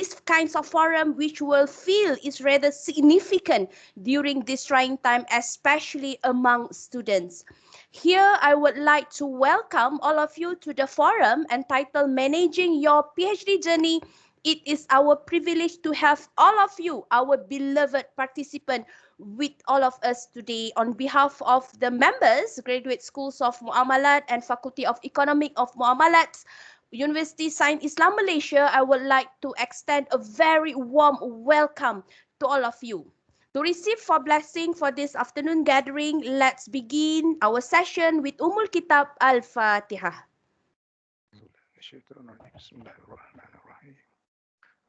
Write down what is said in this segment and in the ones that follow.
kinds of forum which will feel is rather significant during this trying time, especially among students. Here, I would like to welcome all of you to the forum entitled Managing Your PhD Journey. It is our privilege to have all of you, our beloved participant, with all of us today. On behalf of the members, Graduate Schools of Muamalat and Faculty of Economic of Muamalat, Universiti Sains Islam Malaysia, I would like to extend a very warm welcome to all of you. To receive for blessing for this afternoon gathering, let's begin our session with Ummul Kitab Al-Fatihah. Bismillahirrahmanirrahim.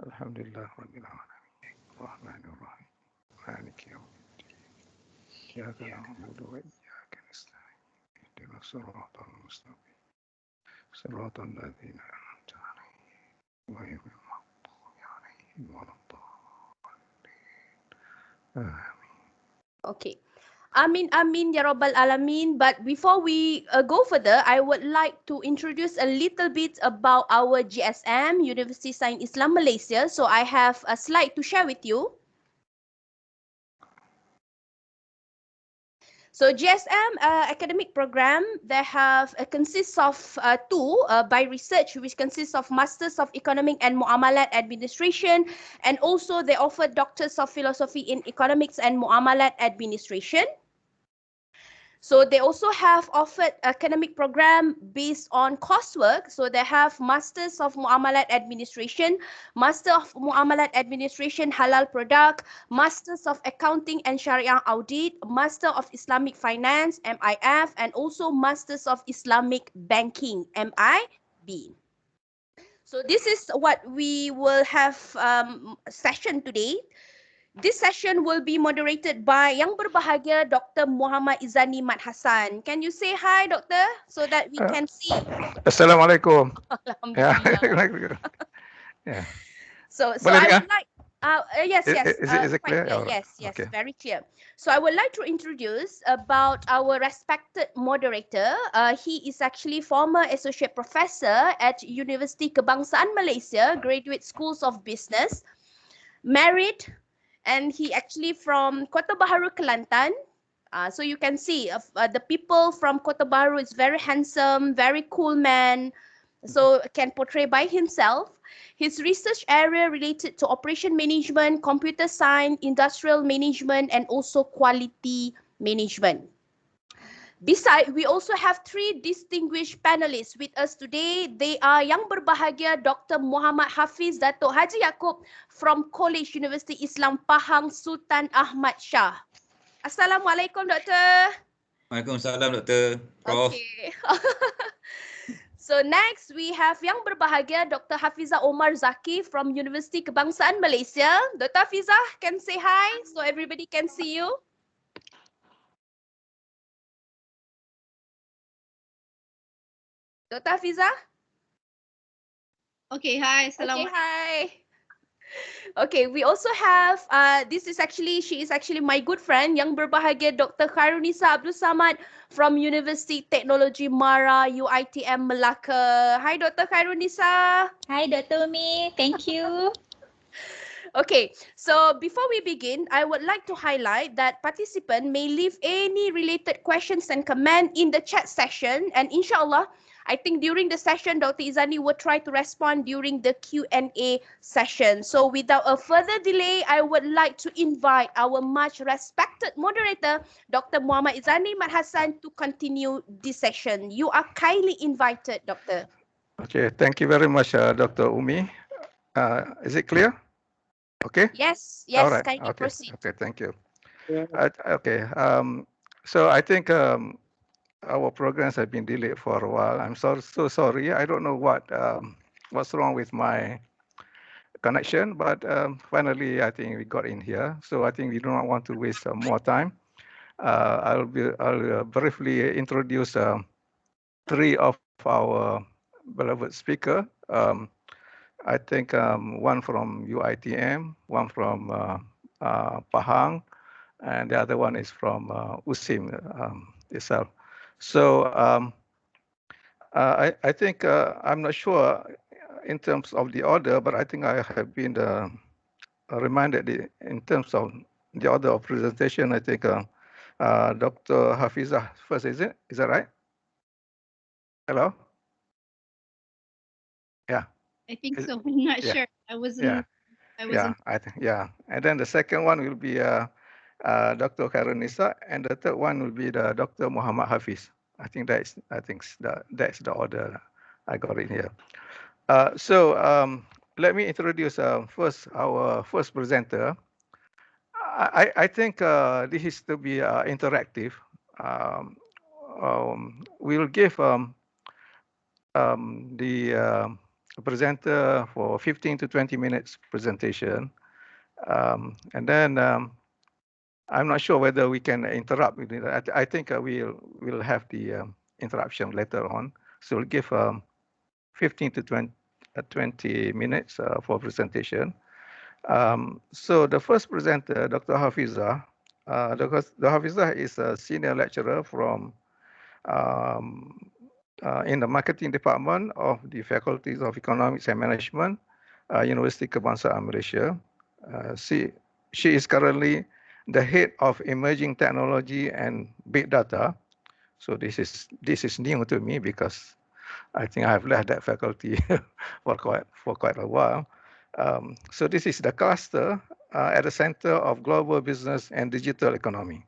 Alhamdulillah Rabbil Alamin. Rahmanirrahim. Maliki Yawmiddin. Iyyaka na'budu wa iyyaka nasta'in. Ihdinas siratal mustaqim. Siratal ladzina an'amta 'alaihim ghairil maghdubi 'alaihim waladdallin. Amin. Okay. Amin, amin, ya Rabbal Alamin. But before we go further, I would like to introduce a little bit about our GSM, Universiti Sains Islam Malaysia. So I have a slide to share with you. So GSM academic program, they have consists of two by research, which consists of Masters of Economic and Muamalat Administration, and also they offer Doctors of Philosophy in Economics and Muamalat Administration. So they also have offered academic program based on coursework. So they have Masters of Muamalat Administration, Master of Muamalat Administration Halal Product, Masters of Accounting and Sharia Audit, Master of Islamic Finance MIF, and also Masters of Islamic Banking MIB. So this is what we will have session today. This session will be moderated by Yang Berbahagia Dr. Muhammad Izani Mat Hassan. Can you say hi, Doctor, so that we can see? Assalamualaikum. Alhamdulillah. Yeah. So Boleh I dengar? would like, yes, Is it quite clear? clear. Alright. Yes, Okay. very clear. So I would like to introduce about our respected moderator. He is actually former associate professor at Universiti Kebangsaan Malaysia, Graduate Schools of Business, married, and he actually from Kota Baharu, Kelantan. So you can see the people from Kota Baharu is very handsome, very cool man. So can portray by himself. His research area related to operation management, computer science, industrial management, and also quality management. Besides, we also have three distinguished panelists with us today. They are Yang Berbahagia Dr. Mohammad Hafiz Datuk Haji Jakob from College Universiti Islam Pahang Sultan Ahmad Shah. Assalamualaikum, Doktor. Waalaikumsalam, Doktor. Prof. Okay. So next, we have Yang Berbahagia Dr. Hafizah Omar Zaki from Universiti Kebangsaan Malaysia. Dr. Hafizah, can say hi so everybody can see you. Dr. Hafizah? Okay, hi. Okay, hi. Okay, we also have, she is actually my good friend, Yang Berbahagia Dr. Nissa Abrasama from Universiti Teknologi Mara, UITM Melaka. Hi, Dr. Nissa. Hi, Dr. Umi. Thank you. Okay, so before we begin, I would like to highlight that participants may leave any related questions and comment in the chat section, and inshallah, I think during the session, Dr. Izani will try to respond during the Q&A session. So without a further delay, I would like to invite our much respected moderator, Dr. Muhammad Izani Mat Hassan, to continue this session. You are kindly invited, Doctor. Okay. Thank you very much, Dr. Umi. Is it clear? Okay. Yes, All right. kindly Okay. proceed. Okay. Thank you. Okay. So I think our programs have been delayed for a while. I'm so sorry. I don't know what's wrong with my connection, but finally I think we got in here. So I think we do not want to waste more time. I'll briefly introduce three of our beloved speaker. I think one from UITM, one from Pahang, and the other one is from USIM itself. So I think I'm not sure in terms of the order, but I think I have been reminded in terms of the order of presentation. I think Dr. Hafizah first, is it? Is that right? Hello? Yeah. I think so. I'm not yeah. sure. I wasn't. Yeah. Yeah, I think, yeah. And then the second one will be Dr. Khairul Nissa, and the third one will be the Dr. Muhammad Hafiz. I think that's the order I got it here. So let me introduce first our first presenter. I think this is to be interactive. We'll give the presenter for 15 to 20 minutes presentation. And then I'm not sure whether we can interrupt. I think we'll have the interruption later on. So we'll give 15 to 20 minutes for presentation. So the first presenter, Dr. Hafizah. Dr. Hafizah is a senior lecturer from in the marketing department of the Faculties of Economics and Management, Universiti Kebangsaan Malaysia. She is currently the head of emerging technology and big data. So this is new to me because I think I've left that faculty for quite a while. So this is the cluster at the Center of Global Business and Digital Economy,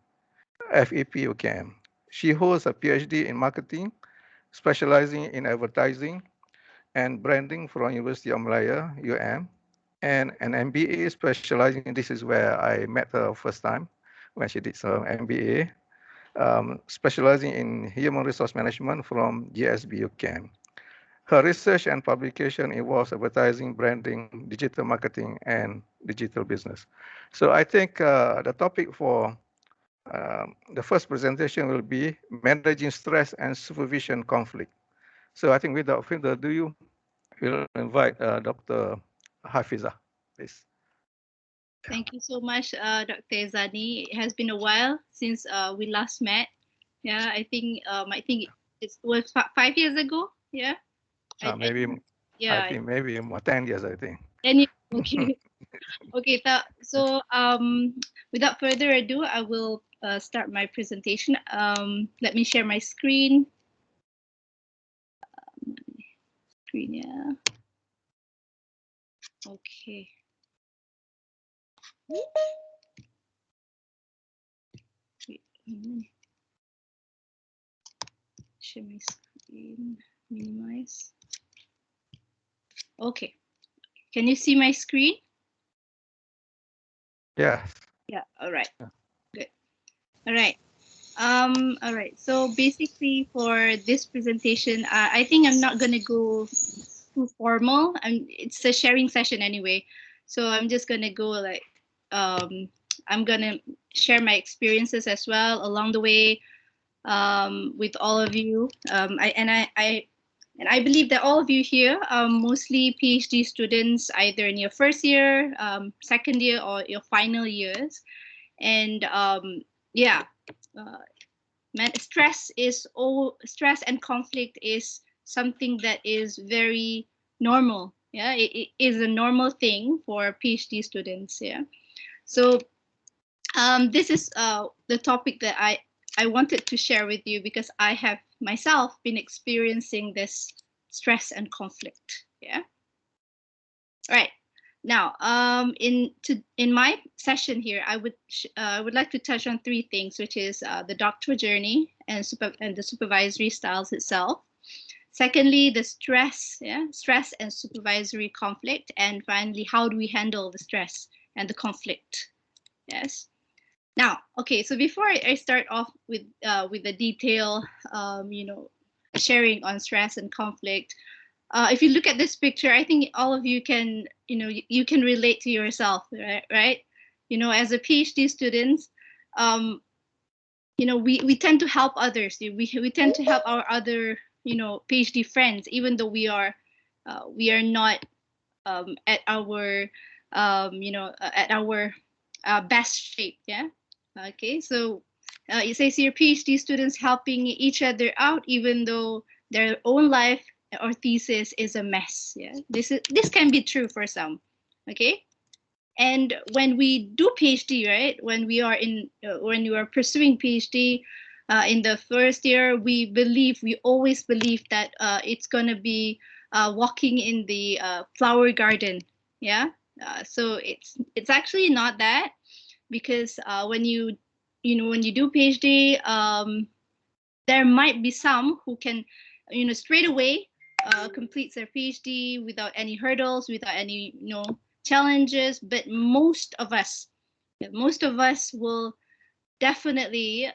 FEP-UKM. She holds a PhD in marketing, specializing in advertising and branding from University of Malaya, UM, and an MBA specializing. This is where I met her first time when she did some MBA, specializing in human resource management from GSB UKM. Her research and publication involves advertising, branding, digital marketing, and digital business. So I think the topic for the first presentation will be managing stress and supervision conflict. So I think without further ado, we'll invite Dr. Hafizah, please. Thank you so much, Dr. Zani. It has been a while since we last met. Yeah, I think it was 5 years ago. Yeah. Maybe. Yeah. I think maybe more 10 years. I think. Okay. Okay. So without further ado, I will start my presentation. Let me share my screen. Yeah. Okay. Share my screen, minimize. Okay. Can you see my screen? Yes. Yeah. All right. Yeah. Good. All right. All right. So basically for this presentation, I think I'm not going to go too formal. It's a sharing session anyway. So I'm just going to go like, I'm going to share my experiences as well along the way with all of you. I believe that all of you here are mostly PhD students, either in your first year, second year, or your final years. And yeah, stress and conflict is something that is very normal. Yeah, it is a normal thing for PhD students. Yeah, so this is the topic that I wanted to share with you because I have myself been experiencing this stress and conflict. Yeah. All right. Now, in my session here, I would like to touch on three things, which is the doctoral journey and the supervisory styles itself. Secondly, the stress and supervisory conflict, and finally, how do we handle the stress and the conflict? Yes. Now, okay, so before I start off with the detail, sharing on stress and conflict, if you look at this picture, I think all of you can, you can relate to yourself, right? As a PhD student, we tend to help others. We tend to help our other, PhD friends, even though we are not at our, at our best shape, yeah. Okay, so it says here PhD students helping each other out, even though their own life or thesis is a mess. Yeah, this can be true for some. Okay, and when we do PhD, right? When we are pursuing PhD in the first year, we always believe that it's gonna be walking in the flower garden. Yeah, so it's actually not that, because when you do PhD, there might be some who can, straight away complete their PhD without any hurdles, without any, challenges. But most of us will definitely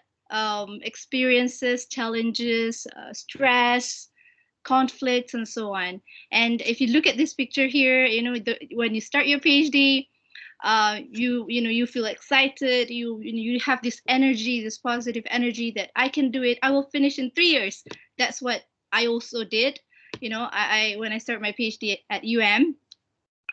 experiences challenges, stress, conflicts, and so on. And if you look at this picture here, when you start your PhD, you feel excited, you have this energy, this positive energy that I can do it, I will finish in 3 years. That's what I also did. I when I started my PhD at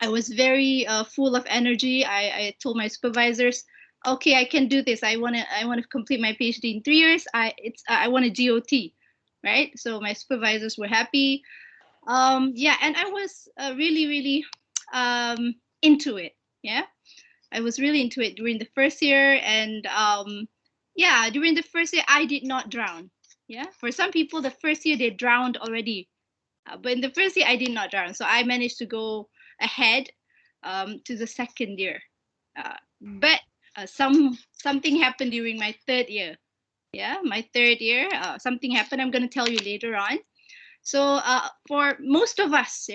I was very full of energy. I told my supervisors, okay, I can do this. I want to complete my PhD in 3 years. I want a GOT, right? So my supervisors were happy. Yeah, and I was really into it. Yeah, I was really into it during the first year, and yeah, during the first year I did not drown. Yeah, for some people the first year they drowned already, but in the first year I did not drown, so I managed to go ahead to the second year. But something happened during my third year. Yeah, my third year, something happened. I'm going to tell you later on. So for most of us,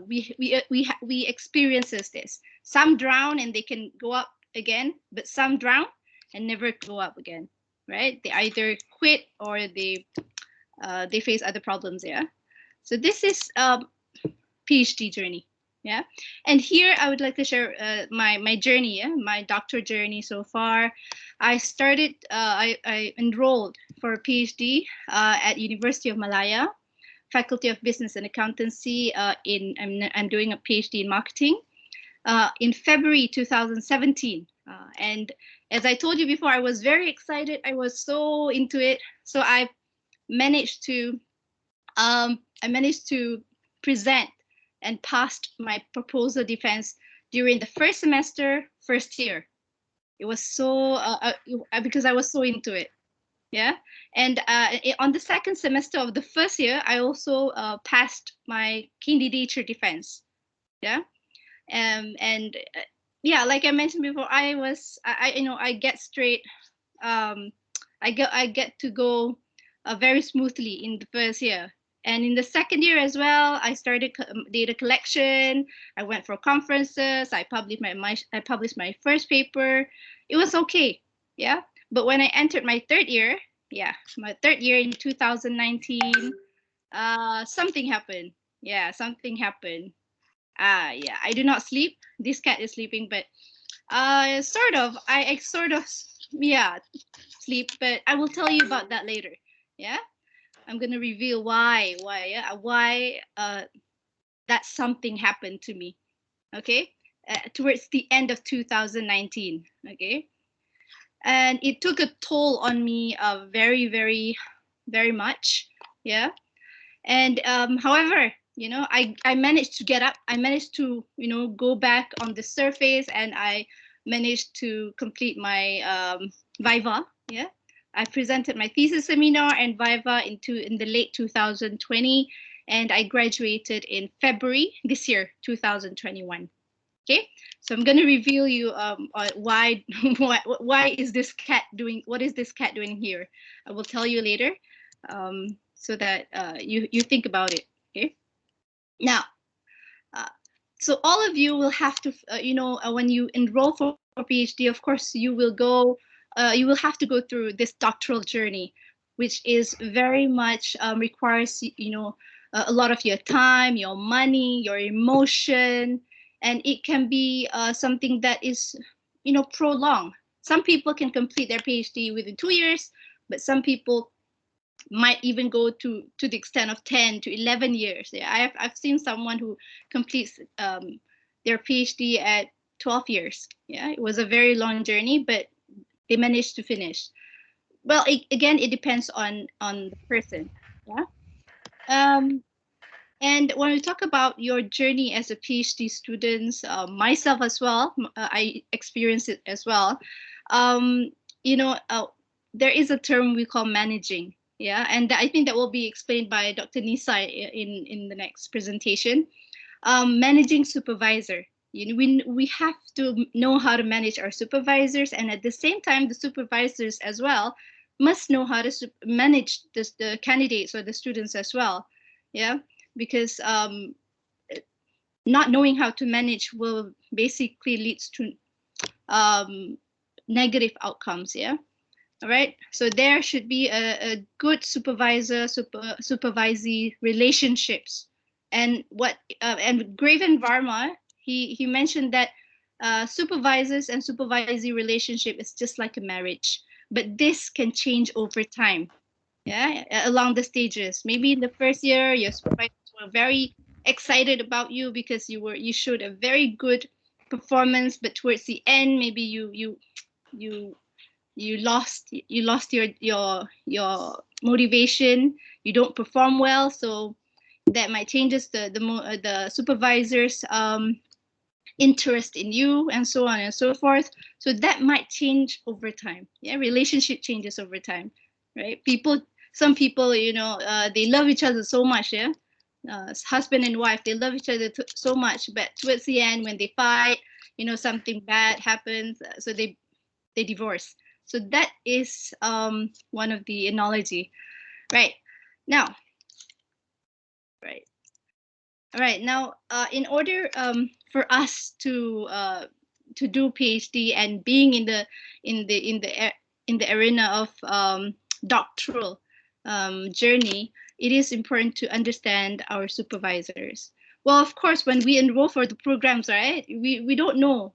we experiences this. Some drown and they can go up again, but some drown and never go up again, right? They either quit or they face other problems. Yeah. So this is PhD journey. Yeah, and here I would like to share my journey, my doctoral journey so far. I started, I enrolled for a PhD at University of Malaya, Faculty of Business and Accountancy. I'm doing a PhD in marketing in February 2017. And as I told you before, I was very excited. I was so into it. So I managed to present and passed my proposal defense during the first semester, first year. It was so because I was so into it. Yeah, and on the second semester of the first year, I also passed my candidature defense. Yeah, and yeah, like I mentioned before, I get straight. I get to go very smoothly in the first year. And in the second year as well, I started data collection. I went for conferences. I published my first paper. It was okay, yeah. But when I entered my third year, in 2019, something happened. Yeah, something happened. Yeah, I do not sleep. This cat is sleeping, but I sort of sleep. But I will tell you about that later. Yeah. I'm gonna reveal why that something happened to me. Okay, towards the end of 2019. Okay, and it took a toll on me, very much. Yeah, and however, I managed to get up. I managed to go back on the surface, and I managed to complete my viva. Yeah. I presented my thesis seminar and viva in the late 2020, and I graduated in February this year, 2021. Okay, so I'm going to reveal you why is this cat doing, what is this cat doing here? I will tell you later, so that you think about it. Okay, now, so all of you will have to, when you enroll for PhD, of course, you will have to go through this doctoral journey, which is very much requires a lot of your time, your money, your emotion, and it can be something that is prolonged. Some people can complete their PhD within 2 years, but some people might even go to the extent of 10 to 11 years. Yeah, I've seen someone who completes their PhD at 12 years. Yeah, it was a very long journey, but they managed to finish. Well, again, it depends on the person. Yeah. And when we talk about your journey as a PhD student, myself as well, I experienced it as well. You know, there is a term we call managing. Yeah, and I think that will be explained by Dr. Nissa in the next presentation. Managing supervisor. You know, we have to know how to manage our supervisors, and at the same time, the supervisors as well must know how to manage the candidates or the students as well. Yeah, because not knowing how to manage will basically leads to negative outcomes. Yeah. All right. So there should be a good supervisee relationships. And what and Graven Varma, he mentioned that supervisors and supervisee relationship is just like a marriage, but this can change over time. Yeah, along the stages. Maybe in the first year, your supervisors were very excited about you because you showed a very good performance, but towards the end, maybe you lost your motivation. You don't perform well, so that might changes the supervisor's interest in you, and so on and so forth. So that might change over time. Yeah, relationship changes over time, right? Some people, you know, they love each other so much. Yeah, husband and wife, they love each other so much, but towards the end, when they fight, you know, something bad happens, so they divorce. So that is one of the analogy, right? Now, in order for us to do PhD and being in the arena of doctoral journey, it is important to understand our supervisors. Well, of course, when we enroll for the programs, right, we don't know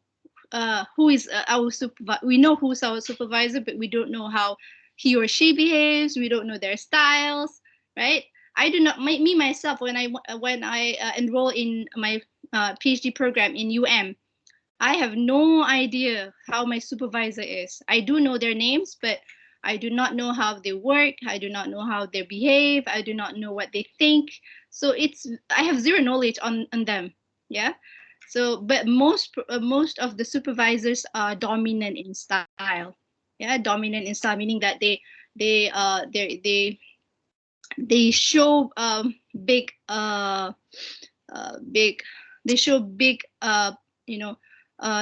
who is our supervisor. We know who's our supervisor, but we don't know how he or she behaves. We don't know their styles, right? I do not. Me myself, when I enroll in my PhD program in I have no idea how my supervisor is. I do know their names, but I do not know how they work. I do not know how they behave. I do not know what they think. So I have zero knowledge on them. Yeah. So, but most of the supervisors are dominant in style. Yeah, dominant in style, meaning that they show big they show big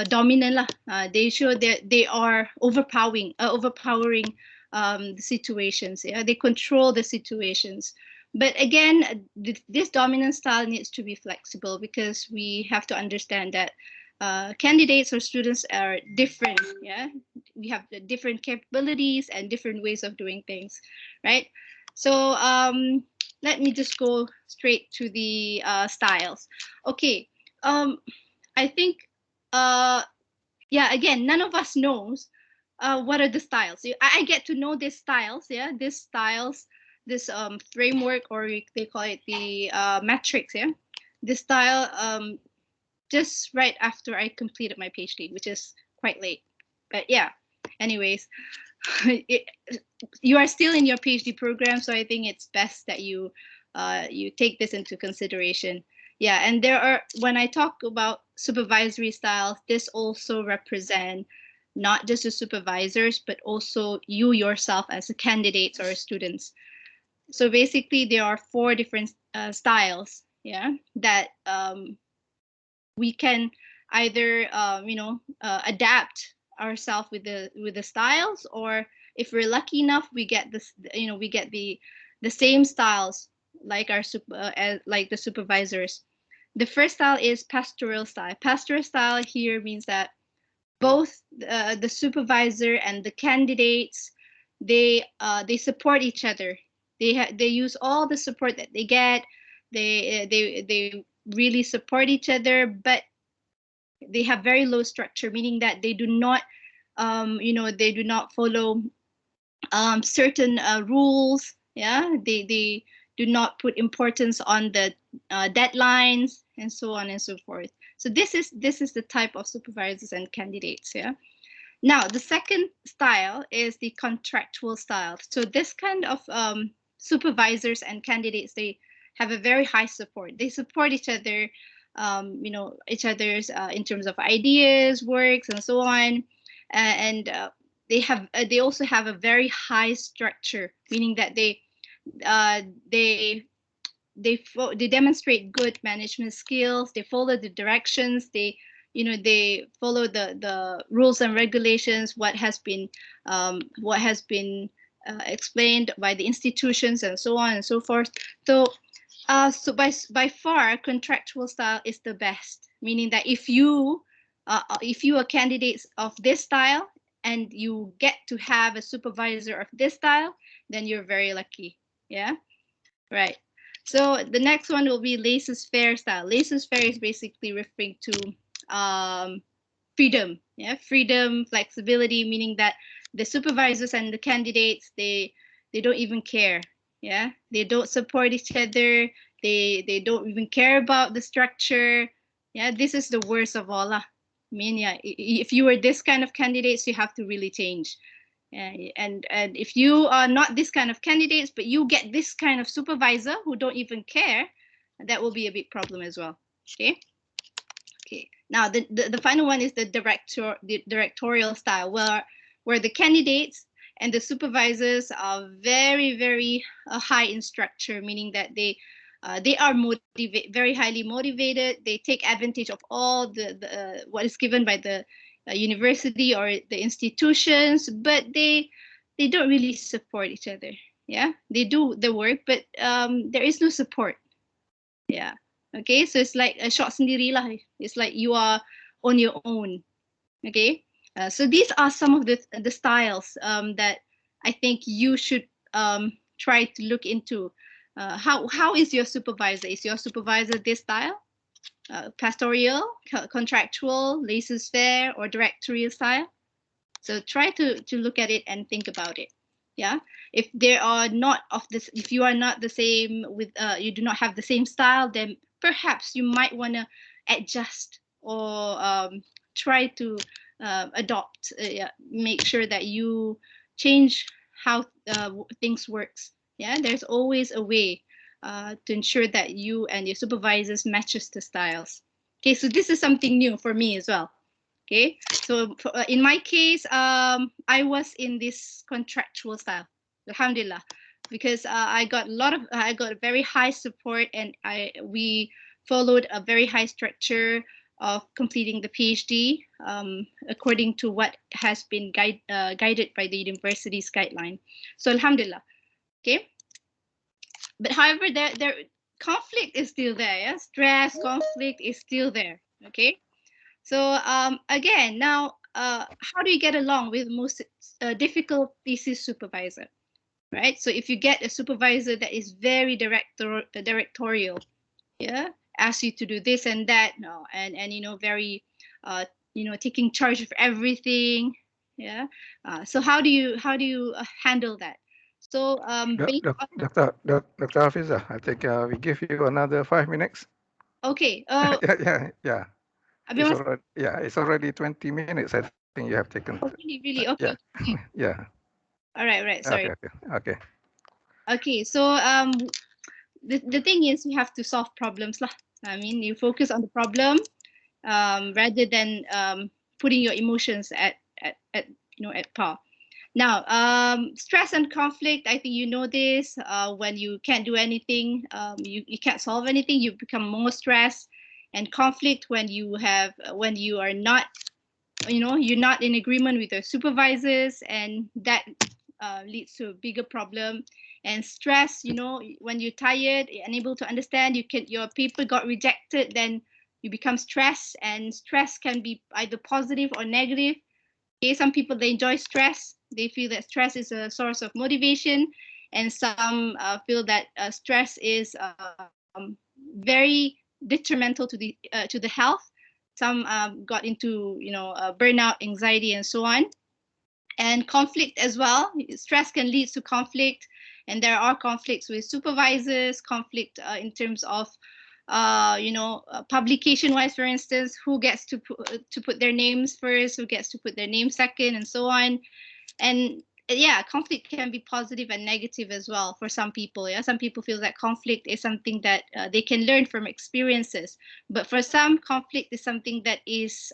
dominant lah. They show that they are overpowering the situations. Yeah, they control the situations. But again, this dominant style needs to be flexible, because we have to understand that candidates or students are different. Yeah, we have the different capabilities and different ways of doing things, right? So let me just go straight to the styles. Okay, I think yeah, again, none of us knows what are the styles. I get to know these styles. Yeah, these styles, this framework, or they call it the matrix. Yeah, this style just right after I completed my PhD, which is quite late. But yeah, anyways, you are still in your PhD program, so I think it's best that you take this into consideration. Yeah, and there are, when I talk about supervisory styles, this also represent not just the supervisors, but also you yourself as a candidate or students. So basically, there are 4 different styles, yeah, that we can either adapt ourselves with the styles, or if we're lucky enough, we get this, we get the same styles like our like the supervisors. The first style is pastoral style. Pastoral style here means that both the supervisor and the candidates, they support each other. They use all the support that they get. They really support each other, but they have very low structure, meaning that they do not they do not follow certain rules. Yeah, they do not put importance on the deadlines, and so on and so forth. So this is the type of supervisors and candidates. Yeah. Now the second style is the contractual style. So this kind of supervisors and candidates, have a very high support. They support each other, each other's in terms of ideas, works, and so on. They also have a very high structure, meaning that they demonstrate good management skills. They follow the directions. They follow the rules and regulations, what has been explained by the institutions, and so on and so forth. So by far, contractual style is the best, meaning that if you are candidates of this style and you get to have a supervisor of this style, then you're very lucky. Yeah, right. So the next one will be laissez-faire style. Laissez-faire is basically referring to freedom. Yeah, freedom, flexibility, meaning that the supervisors and the candidates, they don't even care. Yeah, they don't support each other. They don't even care about the structure. Yeah, this is the worst of all. I mean, yeah, if you are this kind of candidates, you have to really change. And if you are not this kind of candidates, but you get this kind of supervisor who don't even care, that will be a big problem as well. Okay. Okay. Now the final one is the directorial style, where the candidates and the supervisors are very, very high in structure, meaning that they are very highly motivated. They take advantage of all the what is given by the university or the institutions, but they don't really support each other. Yeah, they do the work, but there is no support. Yeah. Okay, so it's like a shot sendiri lah. It's like you are on your own. Okay, so these are some of the styles that I think you should try to look into. How is your supervisor? Is your supervisor this style? Pastoral, contractual, laissez-faire, or directorial style? So try to look at it and think about it. Yeah, if they are not of this, if you are not the same with, you do not have the same style, then perhaps you might want to adjust or try to adopt. Make sure that you change how things works. Yeah, there's always a way to ensure that you and your supervisors matches the styles. Okay, so this is something new for me as well. Okay, so in my case, I was in this contractual style, alhamdulillah, because I got a very high support, and we followed a very high structure of completing the PhD according to what has been guided by the university's guideline. So alhamdulillah. Okay, but however, there conflict is still there. Yeah, stress, conflict is still there. Okay. So again, now, how do you get along with most difficult thesis supervisor, right? So if you get a supervisor that is very directorial, yeah, asks you to do this and that, no, and very, taking charge of everything, yeah. So how do you handle that? So Dr. Hafiz, I think we give you another 5 minutes. Okay. Yeah. It's already 20 minutes. I think you have taken. Oh, really? Okay. Yeah. All right. Sorry. Okay. So the thing is, you have to solve problems lah. I mean, you focus on the problem rather than putting your emotions at par. Now, stress and conflict, I think you know this. When you can't do anything, you can't solve anything, you become more stressed. And conflict when you are not, you're not in agreement with your supervisors, and that leads to a bigger problem. And stress, when you're tired, unable to understand, your paper got rejected, then you become stressed, and stress can be either positive or negative. Okay, some people, they enjoy stress. They feel that stress is a source of motivation, and some feel that stress is very detrimental to the health. Some got into burnout, anxiety, and so on. And conflict as well. Stress can lead to conflict, and there are conflicts with supervisors, conflict in terms of publication wise, for instance, who gets to put their names first, who gets to put their name second, and so on. And yeah, conflict can be positive and negative as well for some people. Yeah, some people feel that conflict is something that they can learn from experiences, but for some, conflict is something that is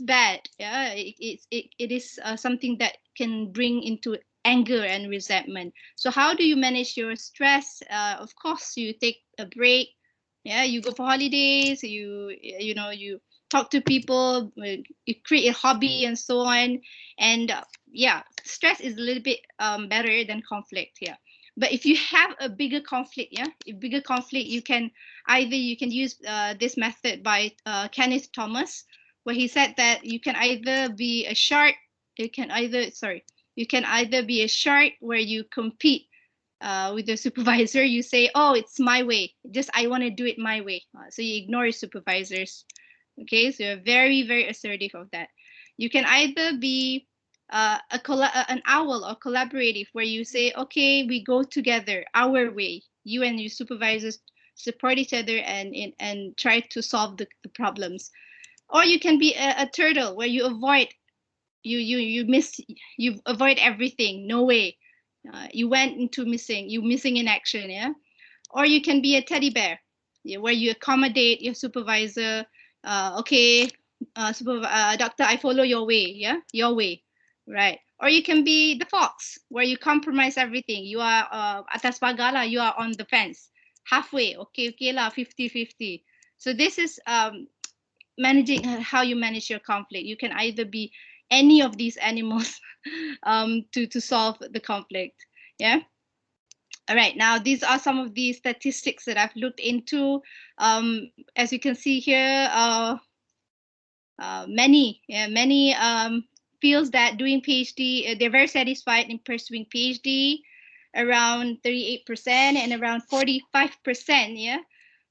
bad. Yeah, it is something that can bring into anger and resentment. So how do you manage your stress? Of course, you take a break. Yeah, you go for holidays. You talk to people. You create a hobby and so on. And yeah, stress is a little bit better than conflict. Yeah. But if you have a bigger conflict, you can use this method by Kenneth Thomas, where he said that you can either be a shark, you can either be a shark where you compete with the supervisor. You say, oh, it's my way, I want to do it my way. So you ignore your supervisors. Okay, so you're very, very assertive of that. You can either be an owl or collaborative, where you say, okay, we go together our way. You and your supervisors support each other and try to solve the problems. Or you can be a turtle, where you avoid you avoid everything. No way. You went into missing in action. Yeah. Or you can be a teddy bear, yeah, where you accommodate your supervisor. Okay, doctor, I follow your way. Yeah, your way, right? Or you can be the fox, where you compromise everything. You are atas pagala, you are on the fence, halfway. Okay lah, 50-50. So this is managing how you manage your conflict. You can either be any of these animals to solve the conflict. Yeah. All right, now these are some of the statistics that I've looked into. As you can see here, many feels that doing PhD, they're very satisfied in pursuing PhD, around 38% and around 45%. Yeah.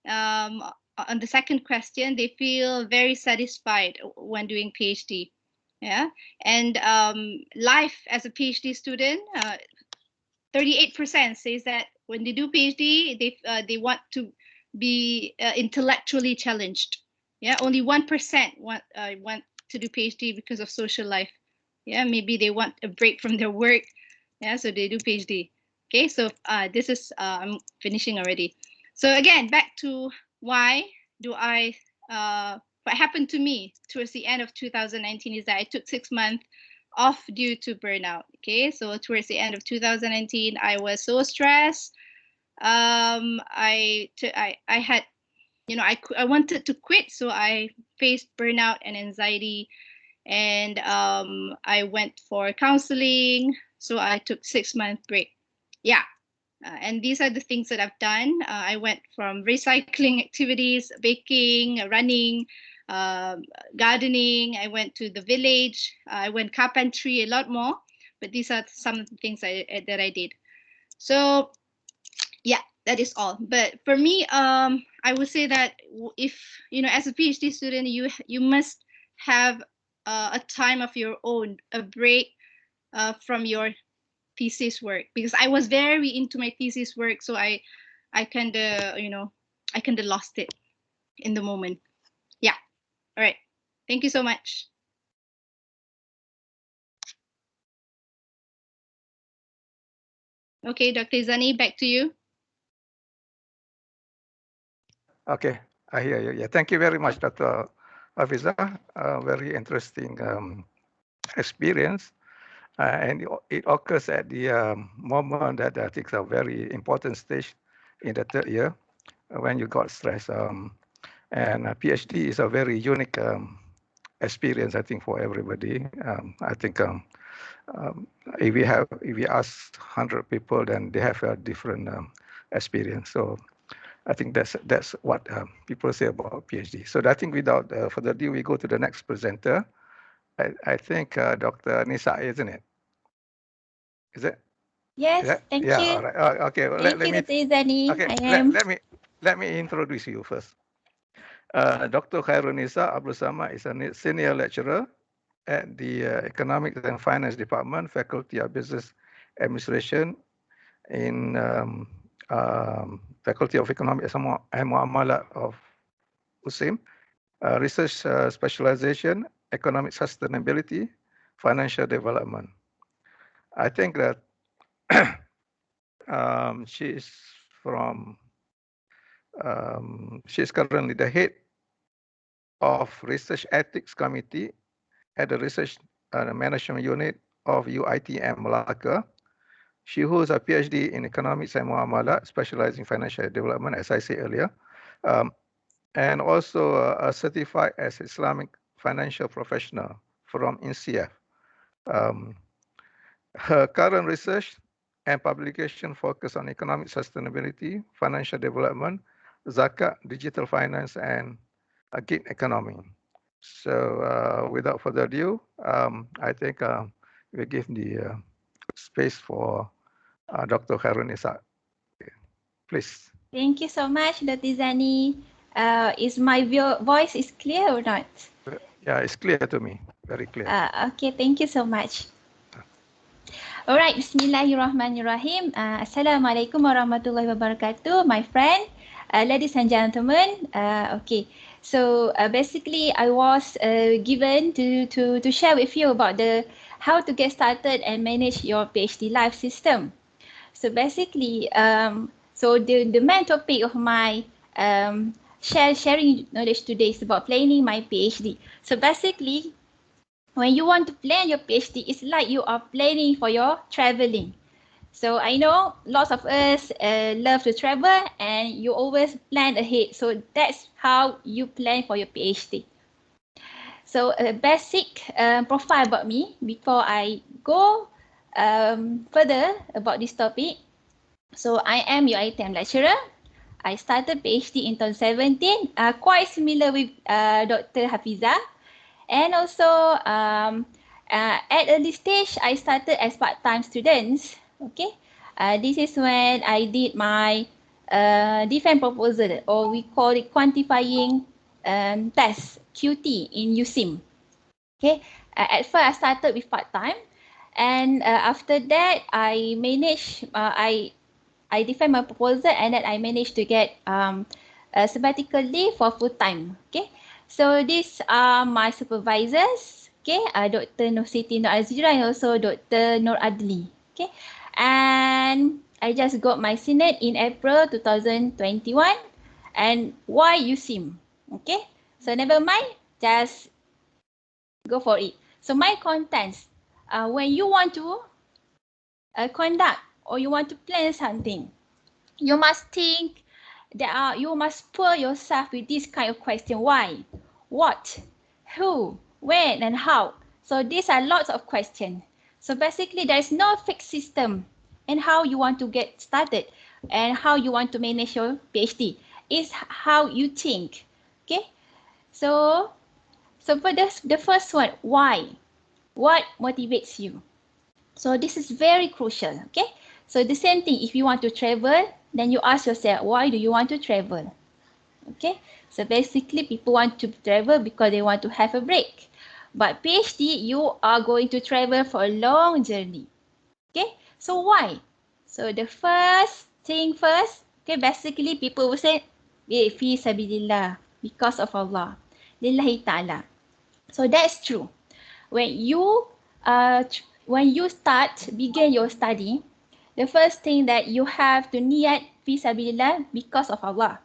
On the second question, they feel very satisfied when doing PhD. Yeah. And life as a PhD student, 38% says that when they do PhD, they want to be intellectually challenged. Yeah, only 1% want to do PhD because of social life. Yeah, maybe they want a break from their work. Yeah, so they do PhD. Okay, so this is I'm finishing already. So again, back to why do I what happened to me towards the end of 2019 is that I took 6 months off due to burnout. Okay, so towards the end of 2019, I was so stressed. I had, I wanted to quit, so I faced burnout and anxiety, and I went for counseling. So I took 6 month break. Yeah. And these are the things that I've done. I went from recycling activities, baking, running, gardening. I went to the village. I went carpentry, a lot more. But these are some of the things that I did. So yeah, that is all. But for me, I would say that if, as a PhD student, you must have a time of your own, a break from your thesis work, because I was very into my thesis work, so I kind of lost it in the moment. Yeah. All right. Thank you so much. Okay, Dr. Izani, back to you. Okay, I hear you. Yeah, thank you very much, Dr. Hafiza. Very interesting experience. And it occurs at the moment that I think is a very important stage in the third year when you got stressed. And a PhD is a very unique experience, I think, for everybody. I think if we ask 100 people, then they have a different experience. So I think that's what people say about PhD. So I think without further ado, we go to the next presenter. I think Dr. Nissa, isn't it? Is it? Yes, thank yeah, you. all right. Okay, well, Thank let you, me. Dr. Izani. Okay, I am. let me introduce you first. Dr. Nissa Abrasama is a senior lecturer at the Economics and Finance Department, Faculty of Business Administration in Faculty of Economics and Muamalat of USIM. Research specialization, economic sustainability, financial development. I think that she's from, she's currently the head of Research Ethics Committee at the Research Management Unit of UITM Malacca. She holds a PhD in Economics and Muamalat, specializing in financial development, as I said earlier, and also certified as Islamic financial professional from INSIAF. Her current research and publication focus on economic sustainability, financial development, zakat, digital finance, and gig economy. So without further ado, I think we give the space for Dr. Nissa. Please. Thank you so much, Dr. Zani. Is my voice is clear or not? Yeah, it's clear to me. Very clear. Okay, thank you so much. All right, Bismillahirrahmanirrahim. Assalamualaikum warahmatullahi wabarakatuh, my friend, ladies and gentlemen. Okay, so basically, I was given to share with you about how to get started and manage your PhD life system. So basically, so the main topic of my sharing knowledge today is about planning my PhD. So basically, when you want to plan your PhD, it's like you are planning for your traveling. So I know lots of us love to travel and you always plan ahead. So that's how you plan for your PhD. So a basic profile about me before I go further about this topic. So I am your ITM lecturer. I started PhD in 2017, quite similar with Dr. Hafiza. And also at early stage, I started as part-time students. Okay, this is when I did my defense proposal, or we call it quantifying test, QT in USIM. Okay, at first I started with part-time, and after that I managed, I defend my proposal, and then I managed to get a sabbatical leave for full-time. Okay. So these are my supervisors, okay, Dr. Nur Siti Nur Azira and also Dr. Nur Adli, okay. And I just got my Senate in April 2021. And why USIM, okay? So never mind, just go for it. So my contents, when you want to conduct or you want to plan something, you must think that you must put yourself with this kind of question. Why? What? Who? When? And how? So these are lots of questions. So basically there is no fixed system and how you want to get started and how you want to manage your PhD. It's how you think. Okay? So for the first one, why? What motivates you? So this is very crucial. Okay? So the same thing, if you want to travel, then you ask yourself, why do you want to travel? Okay, so basically people want to travel because they want to have a break. But PhD, you are going to travel for a long journey. Okay, so why? So the first thing first, okay, basically people will say, fi sabilillah, because of Allah, lillahi ta'ala. So that's true. When you begin your study, the first thing that you have to niyat fi sabilillah, because of Allah.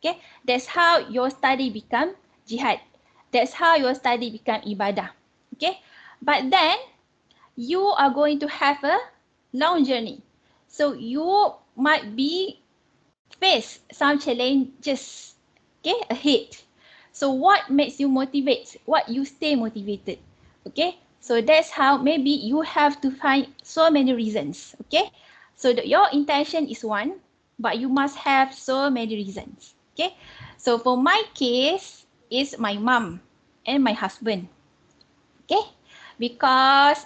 Okay, that's how your study become jihad. That's how your study become ibadah. Okay, but then you are going to have a long journey. So you might face some challenges, okay, ahead. So what makes you motivate? What you stay motivated? Okay, so that's how maybe you have to find so many reasons. Okay, so your intention is one, but you must have so many reasons. Okay, so for my case, is my mom and my husband. Okay, because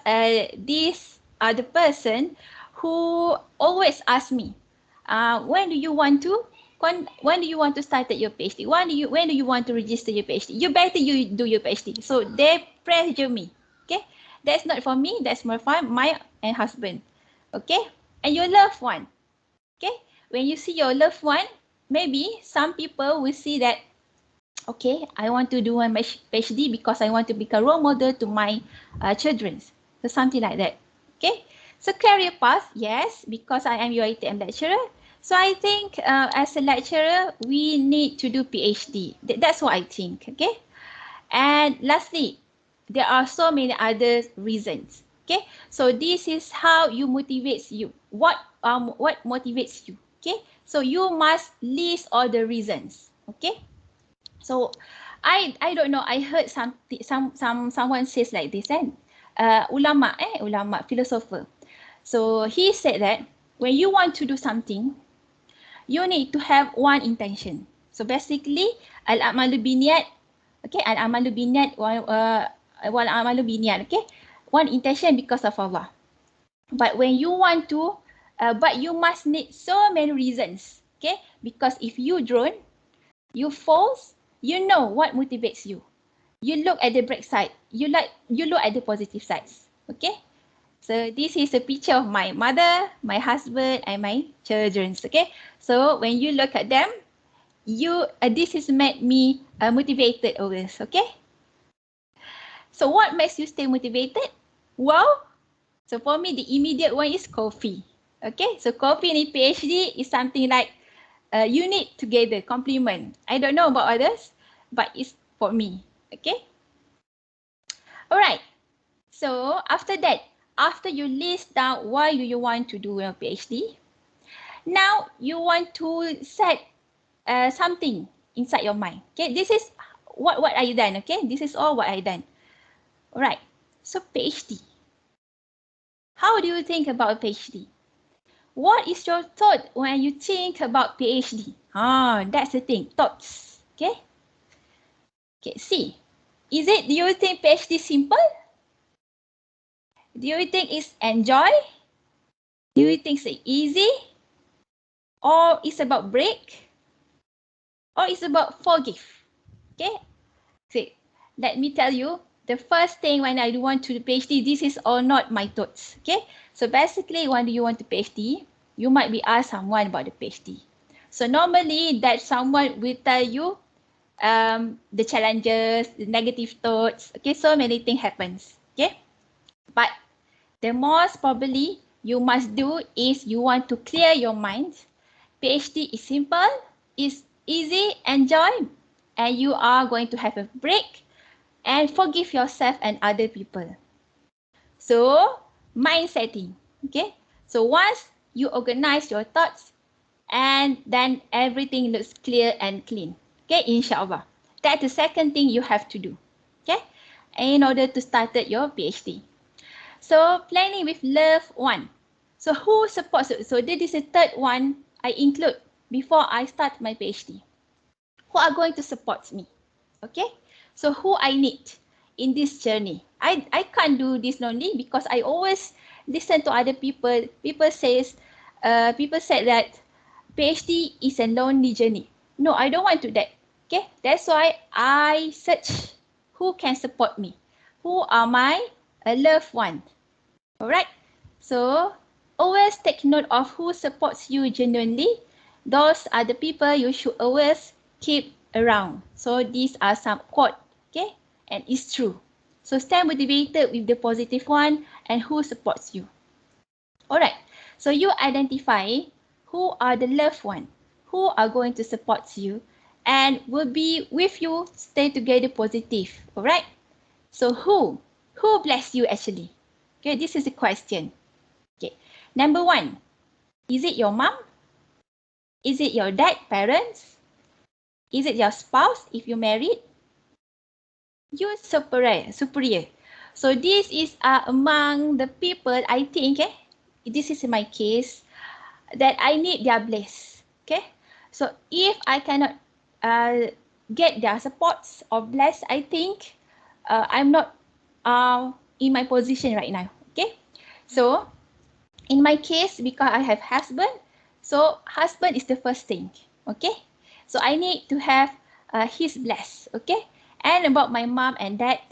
these are the person who always ask me, when do you want to start your PhD? When do you want to register your PhD? You better you do your PhD. So they pressure me. Okay, that's not for me. That's more for my and husband. Okay, and your loved one. Okay, when you see your loved one, maybe some people will see that, okay, I want to do a PhD because I want to become a role model to my children. So something like that. Okay, So career path, yes, because I am UiTM lecturer. So I think as a lecturer, we need to do PhD. That's what I think, okay? And lastly, there are so many other reasons, okay? So this is how you motivates you. What motivates you, okay? So you must list all the reasons, okay? So I don't know, I heard someone says like this, and ulama, philosopher. So he said that when you want to do something, you need to have one intention. So basically, al-amalu biniyat, okay, al-amalu biniyat wal amalu biniyat, okay, one intention because of Allah. But when you want to, but you must need so many reasons, okay, because if you don't, you false, you know what motivates you. You look at the bright side. You look at the positive sides. Okay. So this is a picture of my mother, my husband, and my children. Okay. So when you look at them, this has made me motivated always. Okay. So what makes you stay motivated? Well, so for me, the immediate one is coffee. Okay. So coffee and PhD is something like unit together, complement. I don't know about others, but it's for me. Okay. All right. So after that, after you list down why you want to do your PhD, now you want to set something inside your mind. Okay. This is what I done. Okay. This is all what I done. All right. So PhD. How do you think about PhD? What is your thought when you think about PhD? That's the thing, thoughts, okay? Okay, see, do you think PhD simple? Do you think it's enjoy? Do you think it's easy? Or it's about break? Or it's about forgive, okay? See, let me tell you, the first thing when I want to do PhD, this is all not my thoughts, okay? So basically, when you want to PhD, you might be asked someone about the PhD. So normally that someone will tell you the challenges, the negative thoughts, okay? So many things happens, okay? But the most probably you must do is you want to clear your mind. PhD is simple, is easy, enjoy, and you are going to have a break and forgive yourself and other people. So, mind setting, okay? So once you organize your thoughts, and then everything looks clear and clean, okay? Inshallah. That's the second thing you have to do, okay? In order to start your PhD. So planning with loved one. So who supports you? So this is the third one I include before I start my PhD. Who are going to support me? Okay. So who I need in this journey? I can't do this lonely because I always listen to other people. People said that PhD is a lonely journey. No, I don't want to do that. Okay. That's why I search who can support me. Who are my loved ones? All right. So always take note of who supports you genuinely. Those are the people you should always keep around. So these are some quote, okay? And it's true. So stay motivated with the positive one and who supports you. All right. So you identify who are the loved one, who are going to support you and will be with you, stay together positive. All right. So who bless you actually? Okay, this is a question. Okay, number one, is it your mom? Is it your dad, parents? Is it your spouse if you're married? Your superior. So this is among the people I think, this is my case, that I need their bless. Okay, so if I cannot get their supports or bless, I think I'm not in my position right now. Okay, so in my case, because I have husband, so husband is the first thing. Okay, so I need to have his bless. Okay, and about my mom and dad,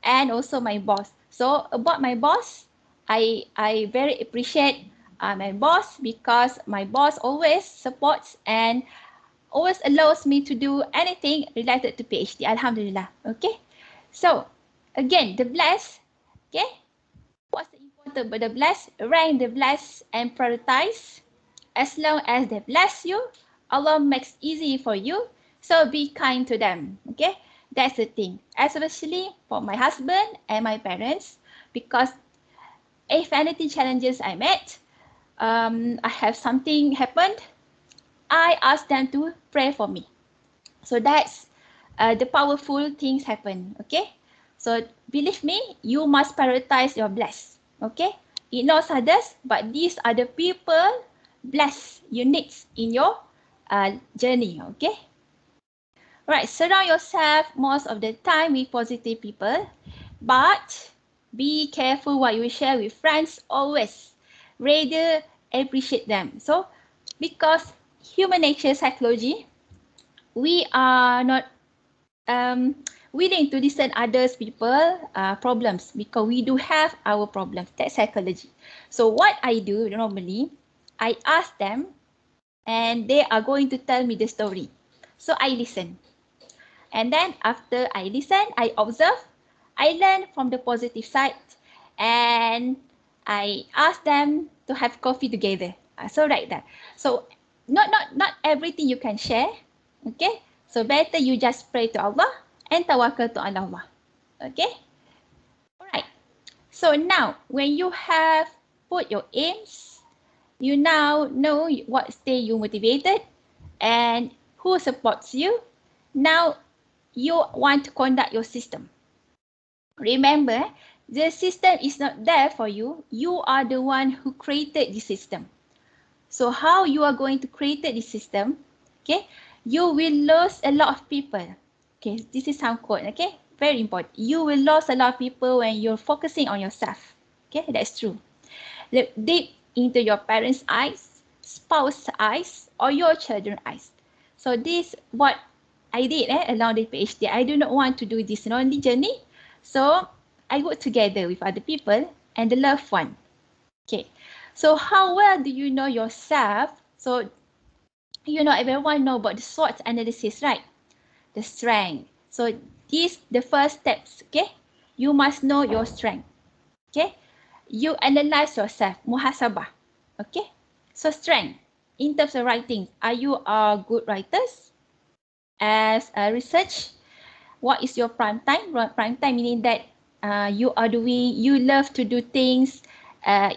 and also my boss. So about my boss, I very appreciate my boss because my boss always supports and always allows me to do anything related to PhD. Alhamdulillah. Okay, so again, the bless. Okay, what's the important untuk the blessed, rank the blessed and prioritize. As long as they bless you, Allah makes easy for you. So be kind to them. Okay, that's the thing. Especially for my husband and my parents, because if anything challenges I met, I have something happened, I ask them to pray for me. So that's the powerful things happen. Okay, so believe me, you must prioritize your bless. Okay, ignore others, but these are the people bless you needs in your journey. Okay, right. Surround yourself most of the time with positive people, but be careful what you share with friends. Always rather appreciate them. So because human nature psychology, we are not willing to listen others people problems because we do have our problems. That's psychology. So what I do normally, I ask them and they are going to tell me the story. So I listen. And then after I listen, I observe, I learn from the positive side, and I ask them to have coffee together. So like that. So not everything you can share. Okay. So better you just pray to Allah and tawakkal to Allah. Okay. Alright. So now when you have put your aims, you now know what stay you motivated and who supports you. Now you want to conduct your system. Remember, the system is not there for you. You are the one who created the system. So how you are going to create this system? Okay, you will lose a lot of people. Okay, this is some quote. Okay, very important. You will lose a lot of people when you're focusing on yourself. Okay, that's true. Look deep into your parents' eyes, spouse's eyes, or your children's eyes. So this what I did along the PhD. I do not want to do this lonely journey. So I work together with other people and the loved one. Okay. So how well do you know yourself? So you know everyone know about the SWOT analysis, right? The strength. So these the first steps. Okay. You must know your strength. Okay. You analyze yourself. Muhasabah. Okay. So strength. In terms of writing, are you a good writers? As a research, what is your prime time? Prime time meaning that you love to do things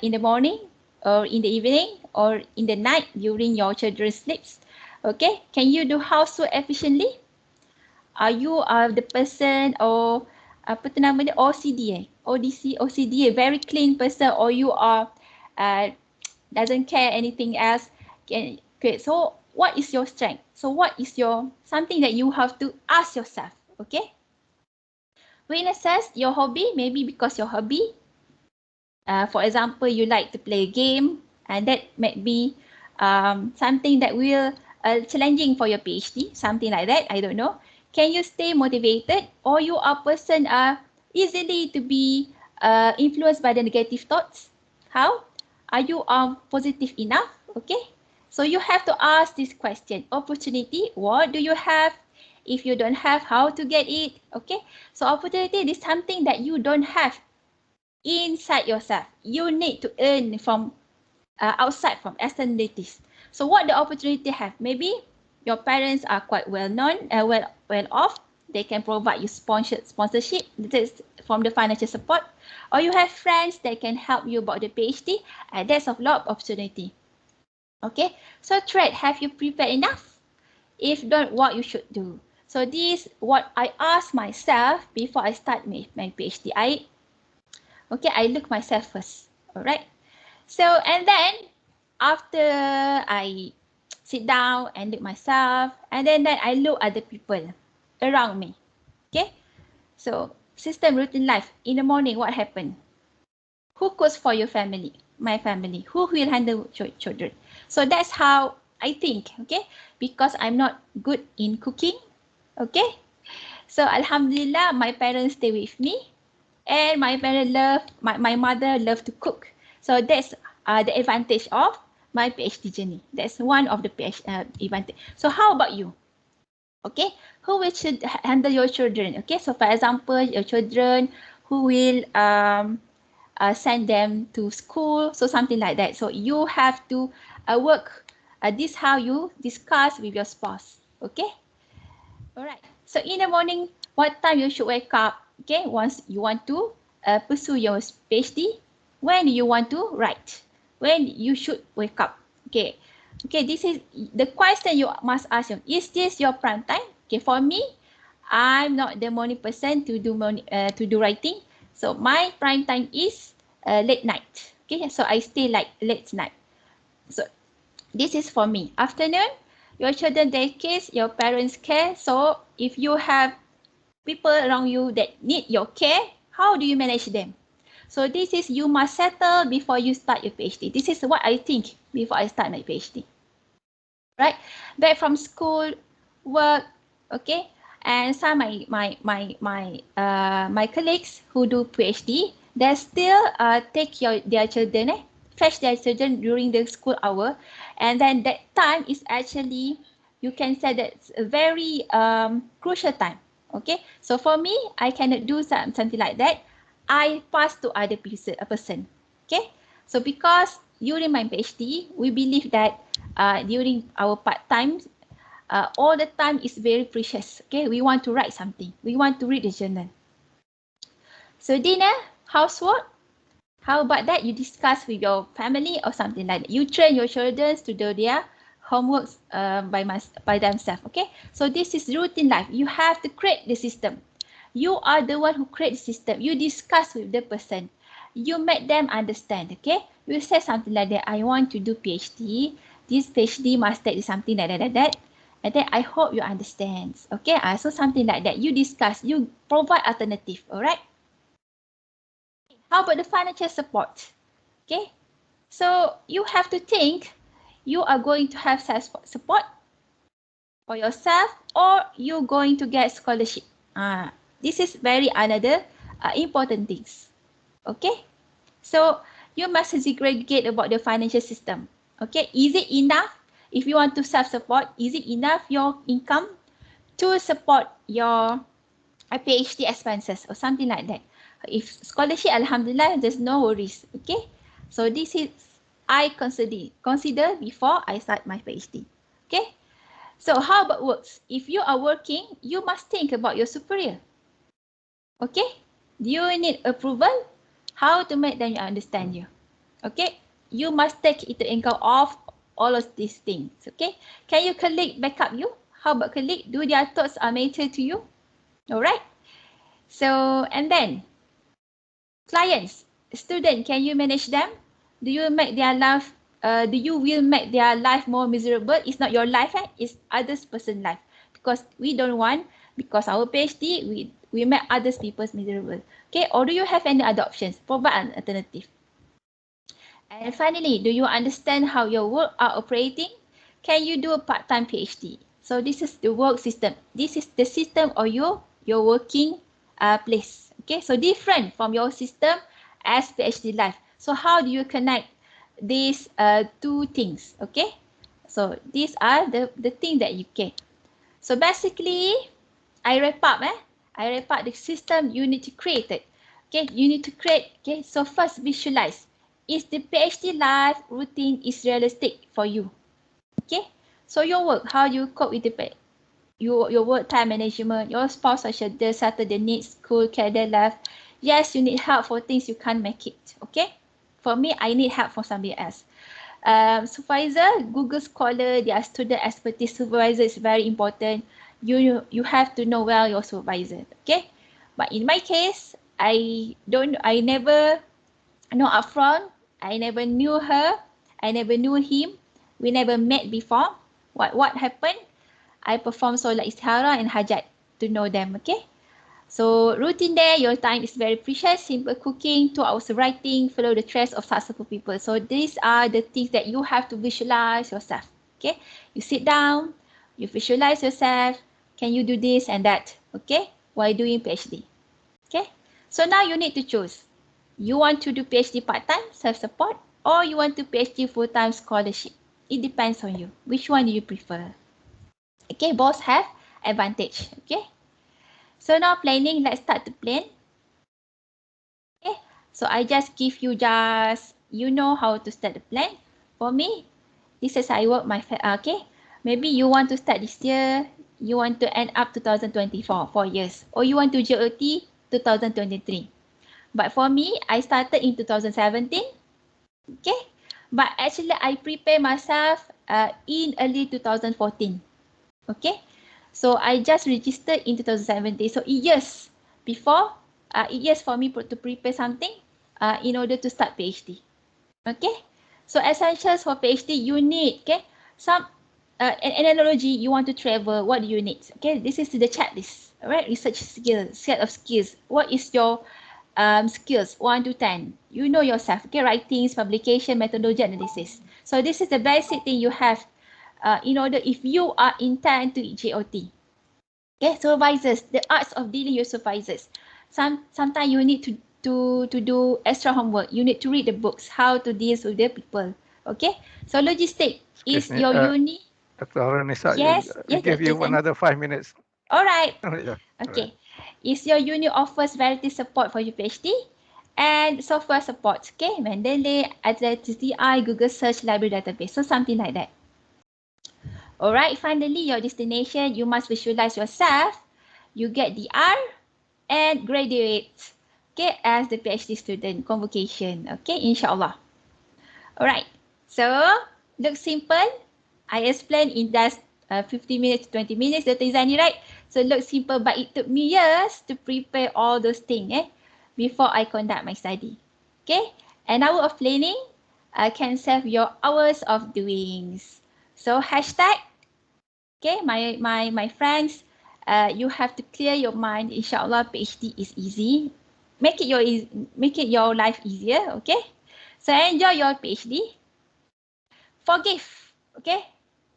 in the morning or in the evening or in the night during your children's sleeps. Okay, can you do housework efficiently? Are you the person or apa tu nama dia OCD OCD very clean person, or you are doesn't care anything else? Okay, so what is your strength? So what is your something that you have to ask yourself? Okay. When assess your hobby, maybe because your hobby, for example, you like to play a game, and that might be something that will challenging for your PhD, something like that. I don't know. Can you stay motivated, or you are person easily to be influenced by the negative thoughts? How? Are you positive enough? Okay. So you have to ask this question. Opportunity, what do you have? If you don't have, how to get it? Okay. So opportunity is something that you don't have inside yourself. You need to earn from outside, from externalities. So what the opportunity have? Maybe your parents are quite well known, well off. They can provide you sponsorship. This is from the financial support. Or you have friends that can help you about the PhD. And that's a lot of opportunity. Okay. So trade, have you prepared enough? If don't, what you should do? So this what I ask myself before I start my PhD. I look myself first. All right. So and then after I sit down and look myself, and then I look at the people around me. Okay. So system routine life. In the morning, what happened? Who cooks for your family? My family. Who will handle children? So that's how I think. Okay. Because I'm not good in cooking. Okay. So alhamdulillah, my parents stay with me, and my parents my mother love to cook. So that's the advantage of my PhD journey. That's one of the advantage. So how about you? Okay, who will handle your children? Okay, so for example, your children, who will send them to school, so something like that. So you have to work. This how you discuss with your spouse. Okay. All right. So in the morning, what time you should wake up? Okay. Once you want to pursue your PhD, when you want to write, when you should wake up. Okay. Okay. This is the question you must ask them. Is this your prime time? Okay. For me, I'm not the morning person to do writing. So my prime time is late night. Okay. So I stay like late night. So this is for me. Afternoon, your children daycare, your parents care. So if you have people around you that need your care, how do you manage them? So this is you must settle before you start your PhD. This is what I think before I start my PhD. Right? Back from school, work, okay? And some my colleagues who do PhD, they still take their children, fetch their children during the school hour, and then that time is actually, you can say that's a very crucial time. Okay, so for me, I cannot do something like that. I pass to other person. Okay, so because during my PhD, we believe that during our part time, all the time is very precious. Okay, we want to write something. We want to read the journal. So dinner, housework, how about that? You discuss with your family or something like that. You train your children to do their homeworks by themselves. Okay, so this is routine life. You have to create the system. You are the one who create the system. You discuss with the person. You make them understand. Okay, you say something like that. I want to do PhD. This PhD must take something like that. And then I hope you understand. Okay, so something like that. You discuss. You provide alternative. All right. How about the financial support? Okay, so you have to think, you are going to have self support for yourself or you're going to get scholarship. This is very another important things. Okay, so you must segregate about the financial system. Okay, is it enough? If you want to self-support, is it enough your income to support your PhD expenses or something like that? If scholarship, alhamdulillah, there's no worries. Okay, so this is I consider before I start my PhD. Okay, so how about works? If you are working, you must think about your superior. Okay, do you need approval? How to make them understand you? Okay, you must take into account of all of these things. Okay, can your colleague back up you? How about colleague? Do their thoughts are matter to you? All right. So, and then clients, student, can you manage them? Do you make their life, will make their life more miserable? It's not your life, it's others person's life. Because we don't want, because our PhD, we make others people's miserable. Okay, or do you have any other options? Provide an alternative. And finally, do you understand how your work are operating? Can you do a part-time PhD? So this is the work system. This is the system of your working place. Okay, so different from your system as PhD life. So how do you connect these two things? Okay, so these are the things that you can. So basically, I wrap up. I wrap up the system you need to create it. Okay, you need to create. Okay, so first visualize. Is the PhD life routine is realistic for you? Okay, so your work, how you cope with the your work time management, your spouse schedule, Saturday needs, school, career life. Yes, you need help for things you can't make it. Okay, for me, I need help from somebody else. Supervisor, Google Scholar, their student expertise supervisor is very important. You have to know well your supervisor. Okay, but in my case, I never know upfront. I never knew her. I never knew him. We never met before. What happened? I perform solat istihara and hajat to know them. Okay. So routine there, your time is very precious. Simple cooking, 2 hours of writing, follow the trace of successful people. So these are the things that you have to visualize yourself. Okay. You sit down, you visualize yourself. Can you do this and that? Okay. While doing PhD. Okay. So now you need to choose. You want to do PhD part-time, self-support, or you want to PhD full-time scholarship. It depends on you. Which one do you prefer? Okay, both have advantage. Okay. So now planning, let's start to plan. Okay. So I just give you you know how to start the plan. For me, this is I work my, okay. Maybe you want to start this year, you want to end up 2024, 4 years, or you want to GOT 2023. But for me, I started in 2017, okay. But actually, I prepare myself in early 2014, okay. So I just registered in 2017. So 8 years before, 8 years for me to prepare something in order to start PhD, okay. So essentials for PhD, you need, okay, some an analogy. You want to travel, what do you need? Okay, this is the checklist, all right? Research skills, set of skills. What is your skills 1 to 10? You know yourself, okay? Writings, publication, methodology, analysis. So this is the basic thing you have in order if you are intend to GOT. Okay, supervisors, the arts of dealing with supervisors. Sometimes you need to do extra homework. You need to read the books, how to deal with the people. Okay, so logistic is your uni. Dr. Nissa, Yes, we yes, give you Dr. another 5 minutes. All right. Yeah, Okay. Is your uni offers variety support for your PhD and software support. Okay, Mendeley, TI, Google Search, Library Database. So something like that. All right. Finally, your destination, you must visualize yourself. You get DR and graduate. Okay, as the PhD student convocation. Okay, inshallah. All right. So looks simple. I explained in just 50 minutes, 20 minutes, Dr. Izani, right? So looks simple, but it took me years to prepare all those things before I conduct my study. Okay, an hour of planning can save your hours of doings. So hashtag, okay, my friends, you have to clear your mind. Inshallah, PhD is easy. Make it your life easier. Okay, so enjoy your PhD. Forgive, okay?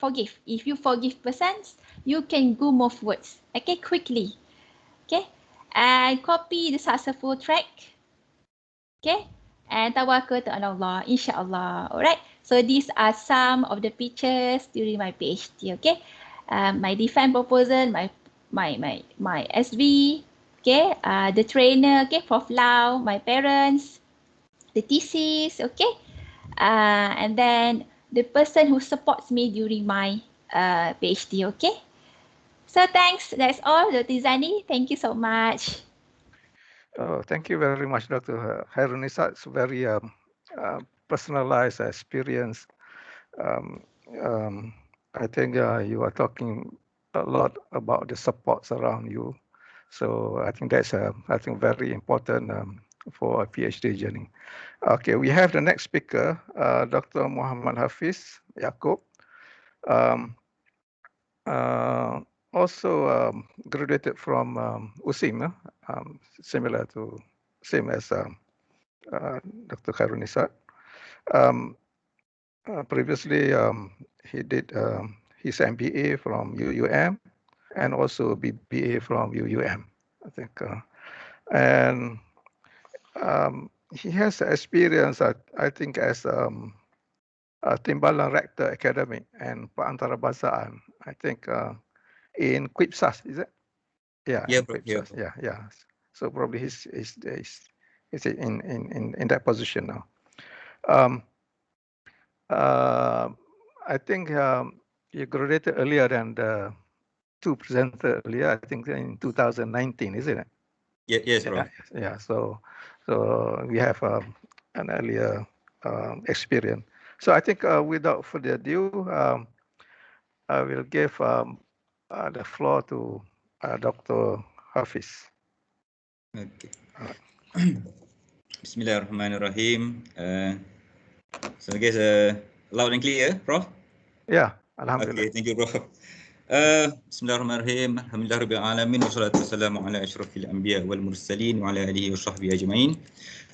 Forgive. If you forgive persons, you can go move forwards, okay, quickly, okay? And copy the successful track, okay? And tawakkul to Allah, inshallah, all right? So these are some of the pictures during my PhD, okay? My defense proposal, my SV, okay? The trainer, okay? Prof. Lau, my parents, the thesis, okay? And then the person who supports me during my PhD, okay? So thanks, that's all, Dr. Izani. Thank you so much. Oh, thank you very much, Dr. Hairunisa. It's very personalized experience. Um, um, I think you are talking a lot about the supports around you. So I think that's very important for a PhD journey. Okay, we have the next speaker, Dr. Mohammad Hafiz, Jakob. Also graduated from USIM, similar to same as Dr. Khairunisa. Previously, he did his MBA from UUM and also BBA from UUM, I think. And he has experience, I think, as Timbalan Rector Academic and Antarabasaan, I think, in QIPSAS, is it? Yeah, Yeah, in bro. QIPSAS. Yeah. So probably he's in that position now. I think you graduated earlier than the two presented earlier. I think in 2019, isn't it? Yes, bro. Yeah. So we have an earlier experience. So I think without further ado, I will give the floor to Dr. Hafiz. Okay. Bismillahirrahmanirrahim. So I guess loud and clear, Prof? Yeah, Alhamdulillah. Okay, thank you, Prof. Bismillahirrahmanirrahim. Alhamdulillahirabbil alamin wassalatu wassalamu ala asyrafil anbiya wal mursalin wa ala alihi washabbihi ajmain.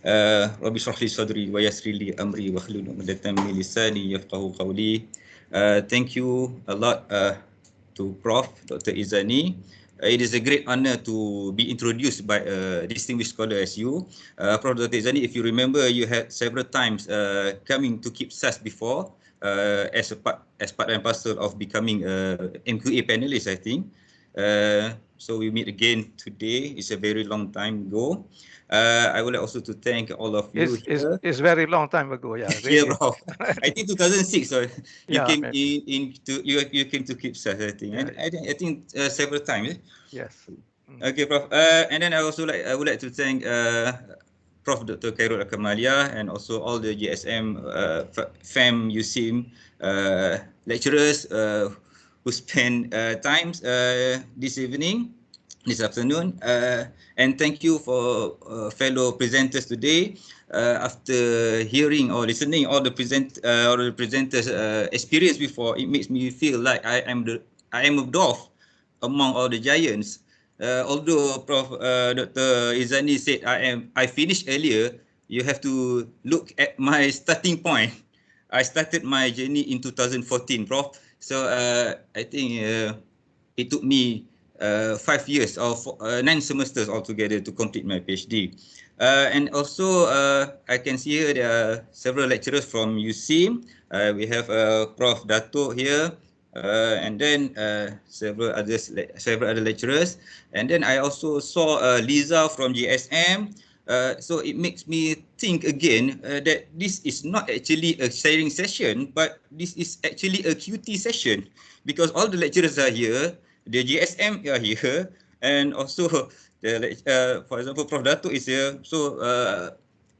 Rabbi shrah li sadri wa yassir li amri wa hlul 'uqdatam min lisani yafqahu qawli. Thank you a lot to Prof. Dr. Izani. It is a great honor to be introduced by a distinguished scholar as you. Prof. Dr. Izani, if you remember, you had several times coming to keep SAS before as part and parcel of becoming a MQA panelist, I think. So we meet again today. It's a very long time ago. I would like also to thank all of you here. It's very long time ago. Yeah, Yeah, really. bro. I think 2006. So you Yeah, came maybe. in to you came to Kipsas, I think. Yeah. I think several times. Yes. Mm. Okay, Prof. And then I would like to thank Prof. Dr. Khairul Akamalia and also all the GSM FAM USIM lecturers who spend times this evening, this afternoon. And thank you for fellow presenters today. After hearing or listening all the presenters' experience before, it makes me feel like I am a dwarf among all the giants. Although Prof. Dr. Izani said I finished earlier, you have to look at my starting point. I started my journey in 2014, Prof. So I think it took me 5 years or 9 semesters altogether to complete my PhD. And also I can see here there are several lecturers from USIM. We have Prof. Dato here. And then several other lecturers, and then I also saw Liza from GSM. So it makes me think again that this is not actually a sharing session, but this is actually a QT session, because all the lecturers are here, the GSM are here, and also for example, Prof. Dato is here. So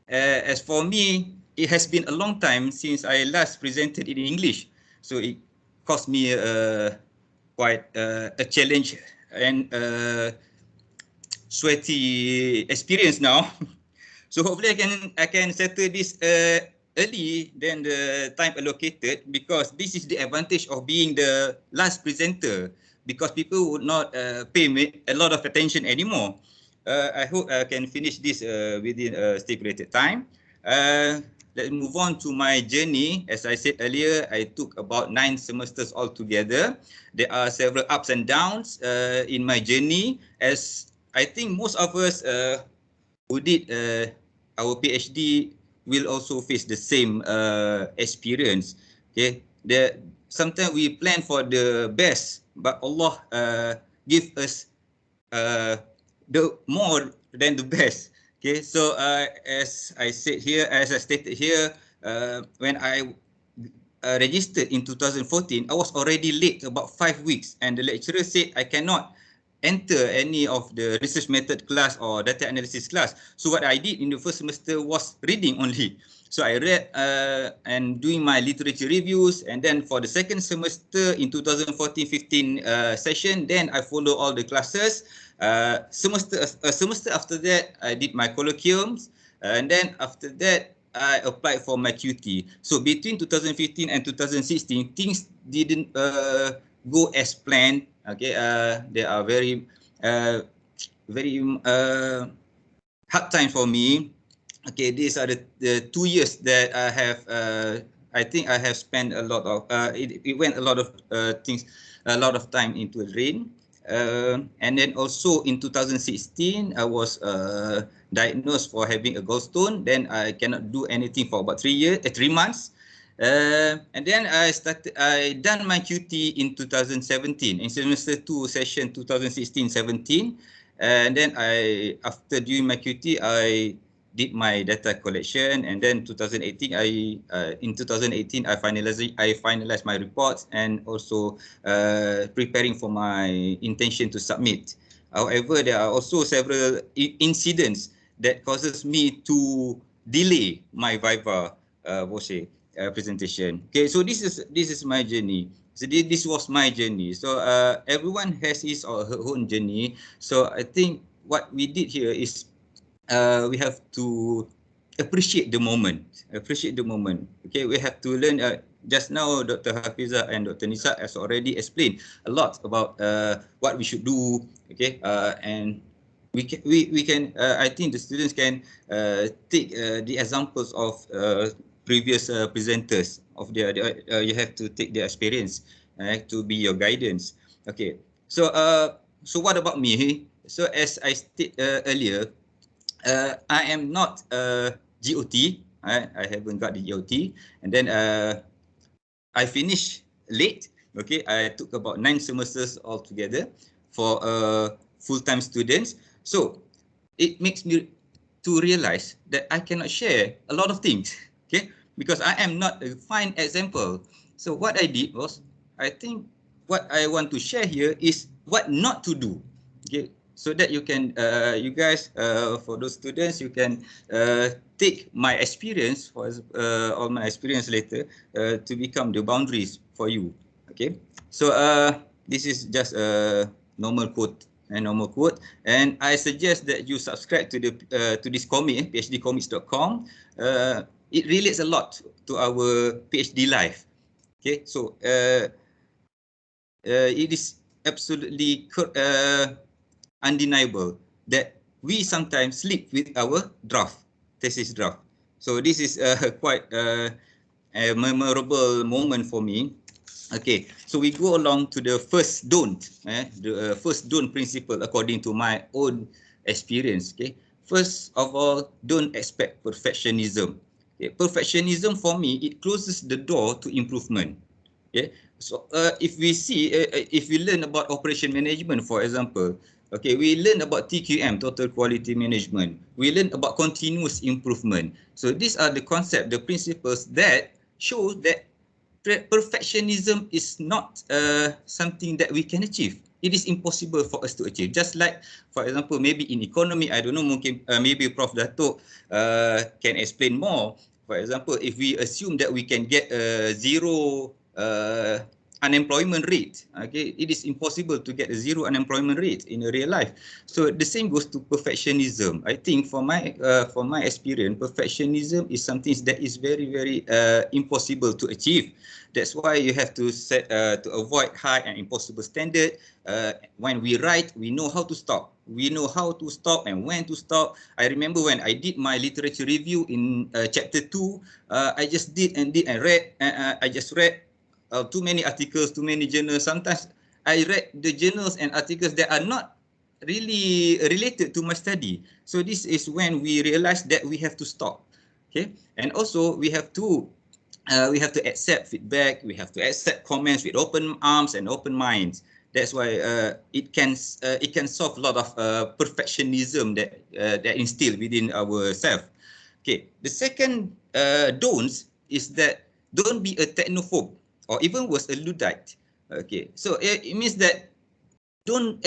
as for me, it has been a long time since I last presented in English. So it cost me quite a challenge and sweaty experience now. So hopefully I can settle this early than the time allocated, because this is the advantage of being the last presenter, because people would not pay me a lot of attention anymore. I hope I can finish this within a stipulated time. Let's move on to my journey. As I said earlier, I took about 9 semesters altogether. There are several ups and downs in my journey, as I think most of us who did our PhD will also face the same experience. Okay, sometimes we plan for the best, but Allah give us the more than the best. Okay, so as I stated here, when I registered in 2014, I was already late about 5 weeks, and the lecturer said I cannot enter any of the research method class or data analysis class. So what I did in the first semester was reading only. So I read and doing my literature reviews, and then for the second semester in 2014-15 session, then I follow all the classes. Semester after that, I did my colloquiums, and then after that, I applied for my QT. So between 2015 and 2016, things didn't go as planned. Okay, there are very hard time for me. Okay, these are the 2 years that I have. I think I have spent a lot of. It went a lot of things, a lot of time into the drain. And then also in 2016, I was diagnosed for having a gallstone. Then I cannot do anything for about 3 months. And then I done my QT in 2017, in semester 2, session 2016-17. And then after doing my QT, I did my data collection, and then 2018 in 2018 I finalized my reports, and also preparing for my intention to submit. However, there are also several incidents that causes me to delay my Viva presentation. Okay, so this is my journey. So this was my journey. So everyone has his or her own journey. So I think what we did here is we have to appreciate the moment. Okay, we have to learn. Just now, Dr. Hafiza and Dr. Nissa has already explained a lot about what we should do. Okay, and we can. I think the students can take the examples of previous presenters of their. You have to take their experience to be your guidance. Okay, so what about me? So as I stated earlier, I am not GOT. I haven't got the GOT, and then I finished late. Okay, I took about 9 semesters altogether for full-time students. So it makes me to realize that I cannot share a lot of things, okay, because I am not a fine example. So what I did was, I think what I want to share here is what not to do, okay, so that you can, you guys, for those students, you can take my experience, or my experience later, to become the boundaries for you, okay. So this is just a normal quote, and I suggest that you subscribe to the to this comic, phdcomics.com. It relates a lot to our PhD life. Okay, so it is absolutely undeniable that we sometimes sleep with our thesis draft. So this is quite a memorable moment for me. Okay, so we go along to the first don't, the first don't principle according to my own experience. Okay, first of all, don't expect perfectionism. Okay, perfectionism for me, it closes the door to improvement. Okay, so if we see, if we learn about operation management, for example, okay, we learn about TQM, total quality management. We learn about continuous improvement. So these are the concepts, the principles that show that perfectionism is not something that we can achieve. It is impossible for us to achieve. Just like, for example, maybe in economy, I don't know, mungkin maybe Prof. Datuk can explain more. For example, if we assume that we can get a zero unemployment rate, okay, it is impossible to get a zero unemployment rate in a real life. So the same goes to perfectionism. I think from my experience, perfectionism is something that is very, very impossible to achieve. That's why you have to set to avoid high and impossible standard. When we write, we know how to stop. We know how to stop and when to stop. I remember when I did my literature review in chapter 2, I just did and read. I just read too many articles, too many journals. Sometimes I read the journals and articles that are not really related to my study. So this is when we realize that we have to stop. Okay, and also we have to accept feedback. We have to accept comments with open arms and open minds. That's why it can solve a lot of perfectionism that instill within ourselves. Okay, the second don'ts is that don't be a technophobe or even worse, a Luddite. Okay, so it means that don't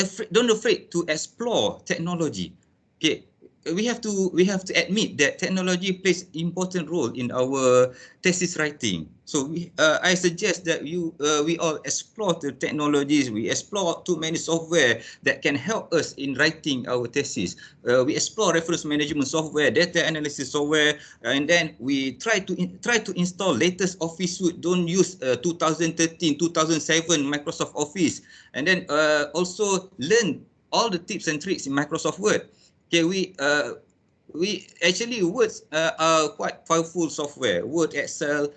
afraid to explore technology. Okay, we have to admit that technology plays important role in our thesis writing. So I suggest that we all explore the technologies. We explore too many software that can help us in writing our thesis. We explore reference management software, data analysis software, and then we try to install latest Office suite. Don't use 2013, 2007 Microsoft Office, and then also learn all the tips and tricks in Microsoft Word. Okay, we actually words are quite powerful software. Word, Excel,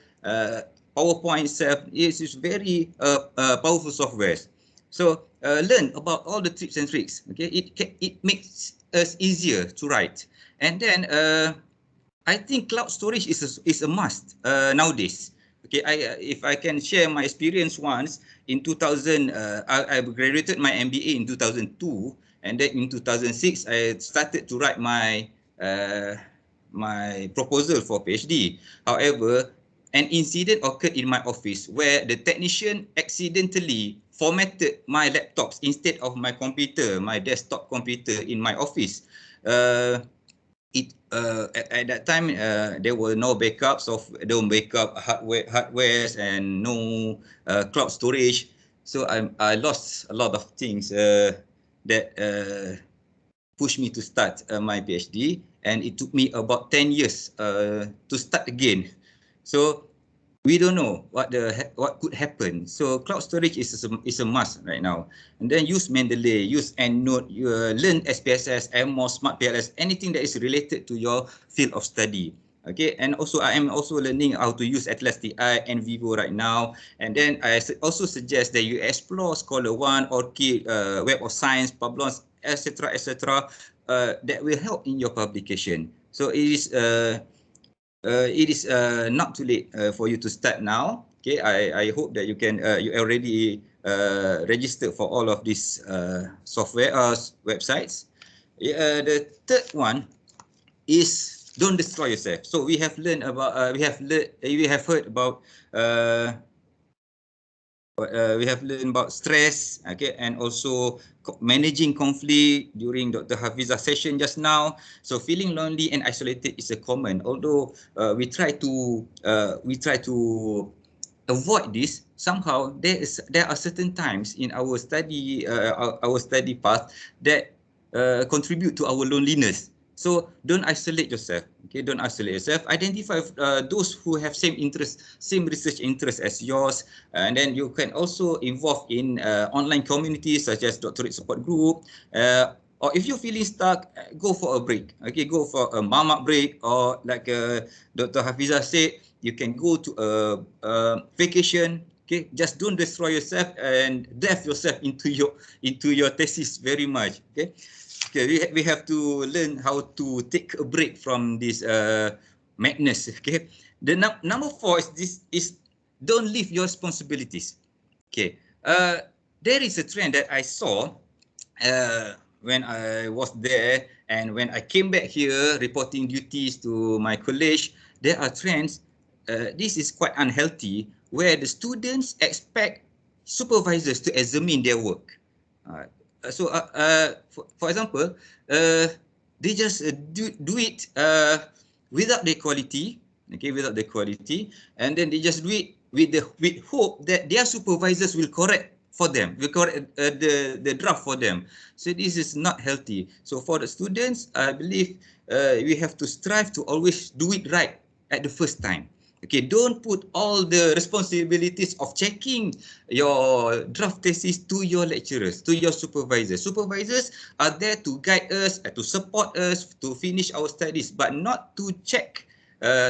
PowerPoint itself is very powerful software. So learn about all the tips and tricks. Okay, it makes us easier to write. And then I think cloud storage is a must nowadays. Okay, if I can share my experience once in 2000, I graduated my MBA in 2002. And then in 2006, I started to write my proposal for PhD. However, an incident occurred in my office where the technician accidentally formatted my laptops instead of my computer, my desktop computer in my office. At that time, there were no backups of backup hardwares and no cloud storage. So I lost a lot of things that pushed me to start my PhD, and it took me about 10 years to start again. So we don't know what could happen. So cloud storage is a must right now. And then use Mendeley, use EndNote, learn SPSS, MMOS, Smart PLS, anything that is related to your field of study. Okay, and also I am also learning how to use Atlas TI and Vivo right now. And then I also suggest that you explore Scholar One, ORCID, Web of Science, Publons, etc., that will help in your publication. So it is not too late for you to start now. Okay, I hope that you can you already registered for all of these software websites. The third one is don't destroy yourself. So we have learned about we have heard about stress, okay, and also managing conflict during Dr. Hafiz's session just now. So feeling lonely and isolated is a common. Although we try to avoid this, somehow there are certain times in our study path that contribute to our loneliness. So don't isolate yourself. Okay, don't isolate yourself. Identify those who have same research interest as yours, and then you can also involve in online communities such as doctorate support group. Or if you're feeling stuck, go for a break. Okay, go for a mama break, or like Dr. Hafiza said, you can go to a vacation. Okay, just don't destroy yourself and delve yourself into your thesis very much. Okay. Okay, we have to learn how to take a break from this madness. Okay, the number 4 is don't leave your responsibilities. Okay, there is a trend that I saw when I was there, and when I came back here reporting duties to my college. There are trends. This is quite unhealthy, where the students expect supervisors to examine their work. So, for example, they just do it without the quality, okay, without the quality, and then they just do it with hope that their supervisors will correct for them, will correct the draft for them. So this is not healthy. So for the students, I believe we have to strive to always do it right at the first time. Okay, don't put all the responsibilities of checking your draft thesis to your lecturers, to your supervisors. Supervisors are there to guide us, to support us, to finish our studies, but not to check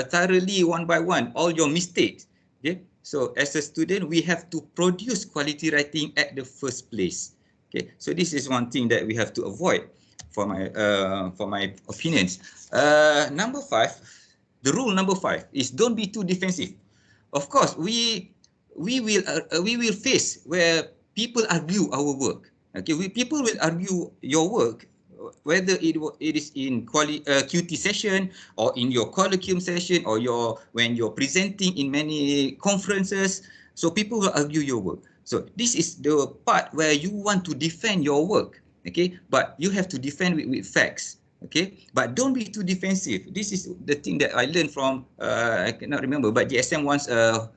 thoroughly one by one all your mistakes. Okay, so as a student, we have to produce quality writing at the first place. Okay, so this is one thing that we have to avoid, for my opinions. Number 5. The rule number 5 is don't be too defensive. Of course, we will face where people argue our work. Okay, people will argue your work, whether it is in QT session, or in your colloquium session, or when you're presenting in many conferences. So people will argue your work. So this is the part where you want to defend your work. Okay, but you have to defend with facts. Okay, but don't be too defensive. This is the thing that I learned from, I cannot remember, but GSM once held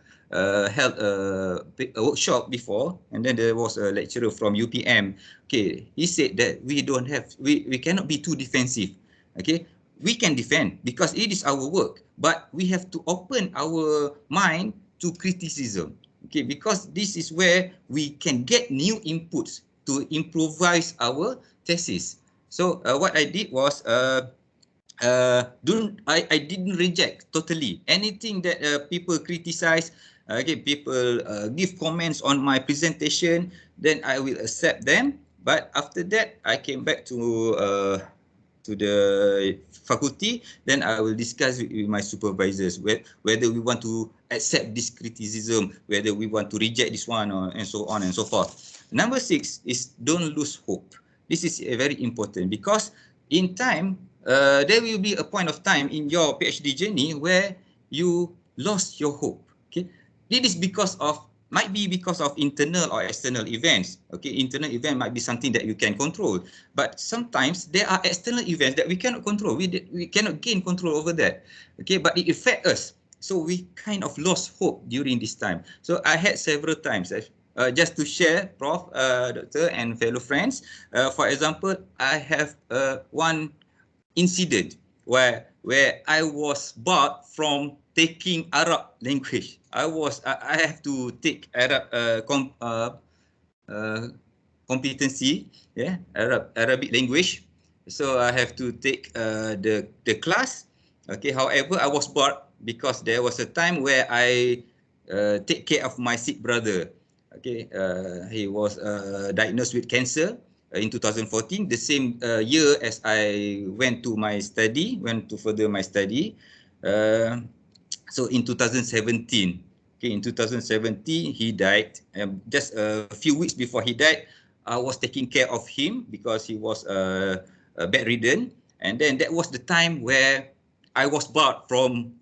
a workshop before, and then there was a lecturer from UPM. Okay, he said that we cannot be too defensive. Okay, we can defend because it is our work, but we have to open our mind to criticism. Okay, because this is where we can get new inputs to improvise our thesis. So what I did was I didn't reject totally anything that people criticize. Okay, people give comments on my presentation, then I will accept them. But after that, I came back to the faculty. Then I will discuss with my supervisors whether we want to accept this criticism, whether we want to reject this one, and so on and so forth. Number 6 is don't lose hope. This is very important because in time, there will be a point of time in your PhD journey where you lost your hope. Okay, it is might be because of internal or external events. Okay, internal event might be something that you can control, but sometimes there are external events that we cannot control. We cannot gain control over that. Okay, but it affects us. So we kind of lost hope during this time. So I had several times. Just to share, Prof, Doctor, and fellow friends. For example, I have one incident where I was barred from taking Arab language. I have to take Arab competency, yeah, Arabic language. So I have to take the class. Okay, however, I was barred because there was a time where I take care of my sick brother. Okay, he was diagnosed with cancer in 2014, the same year as I went to further my study. So in 2017, Okay, in 2017, he died. Just a few weeks before he died, I was taking care of him because he was bedridden. And then that was the time where I was barred from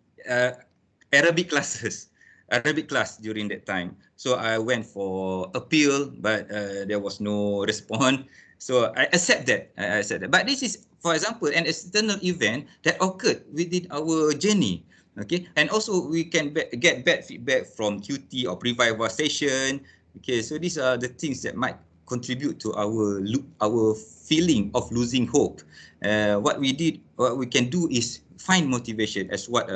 Arabic class during that time. So I went for appeal, but there was no response. So I accept that. But this is, for example, an external event that occurred within our journey. Okay, and also we can get bad feedback from QT or pre-viva session. Okay, so these are the things that might contribute to our feeling of losing hope. What we can do is find motivation, as what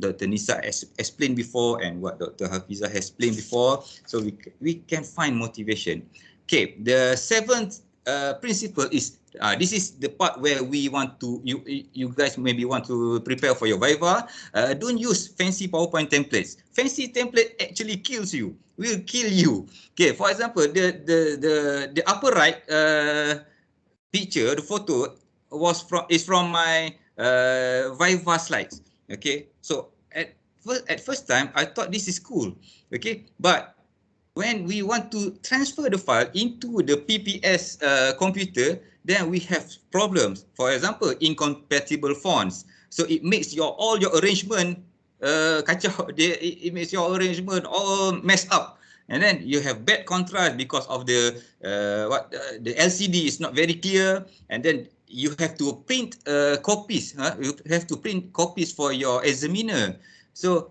Dr. Nissa explained before and what Dr. Hafiza has explained before. So we can find motivation. Okay, the seventh principle is this is the part where we want to, you guys maybe want to prepare for your viva. Don't use fancy PowerPoint templates. Fancy template actually kills you, will kill you. Okay, for example, the upper right picture, the photo is from my viva slides. Okay, so at first time I thought this is cool. Okay, but when we want to transfer the file into the PPS computer, then we have problems. For example, incompatible fonts. So it makes all your arrangement kacau. It makes your arrangement all messed up. And then you have bad contrast because of the LCD is not very clear. And then you have to print copies. You have to print copies for your examiner. So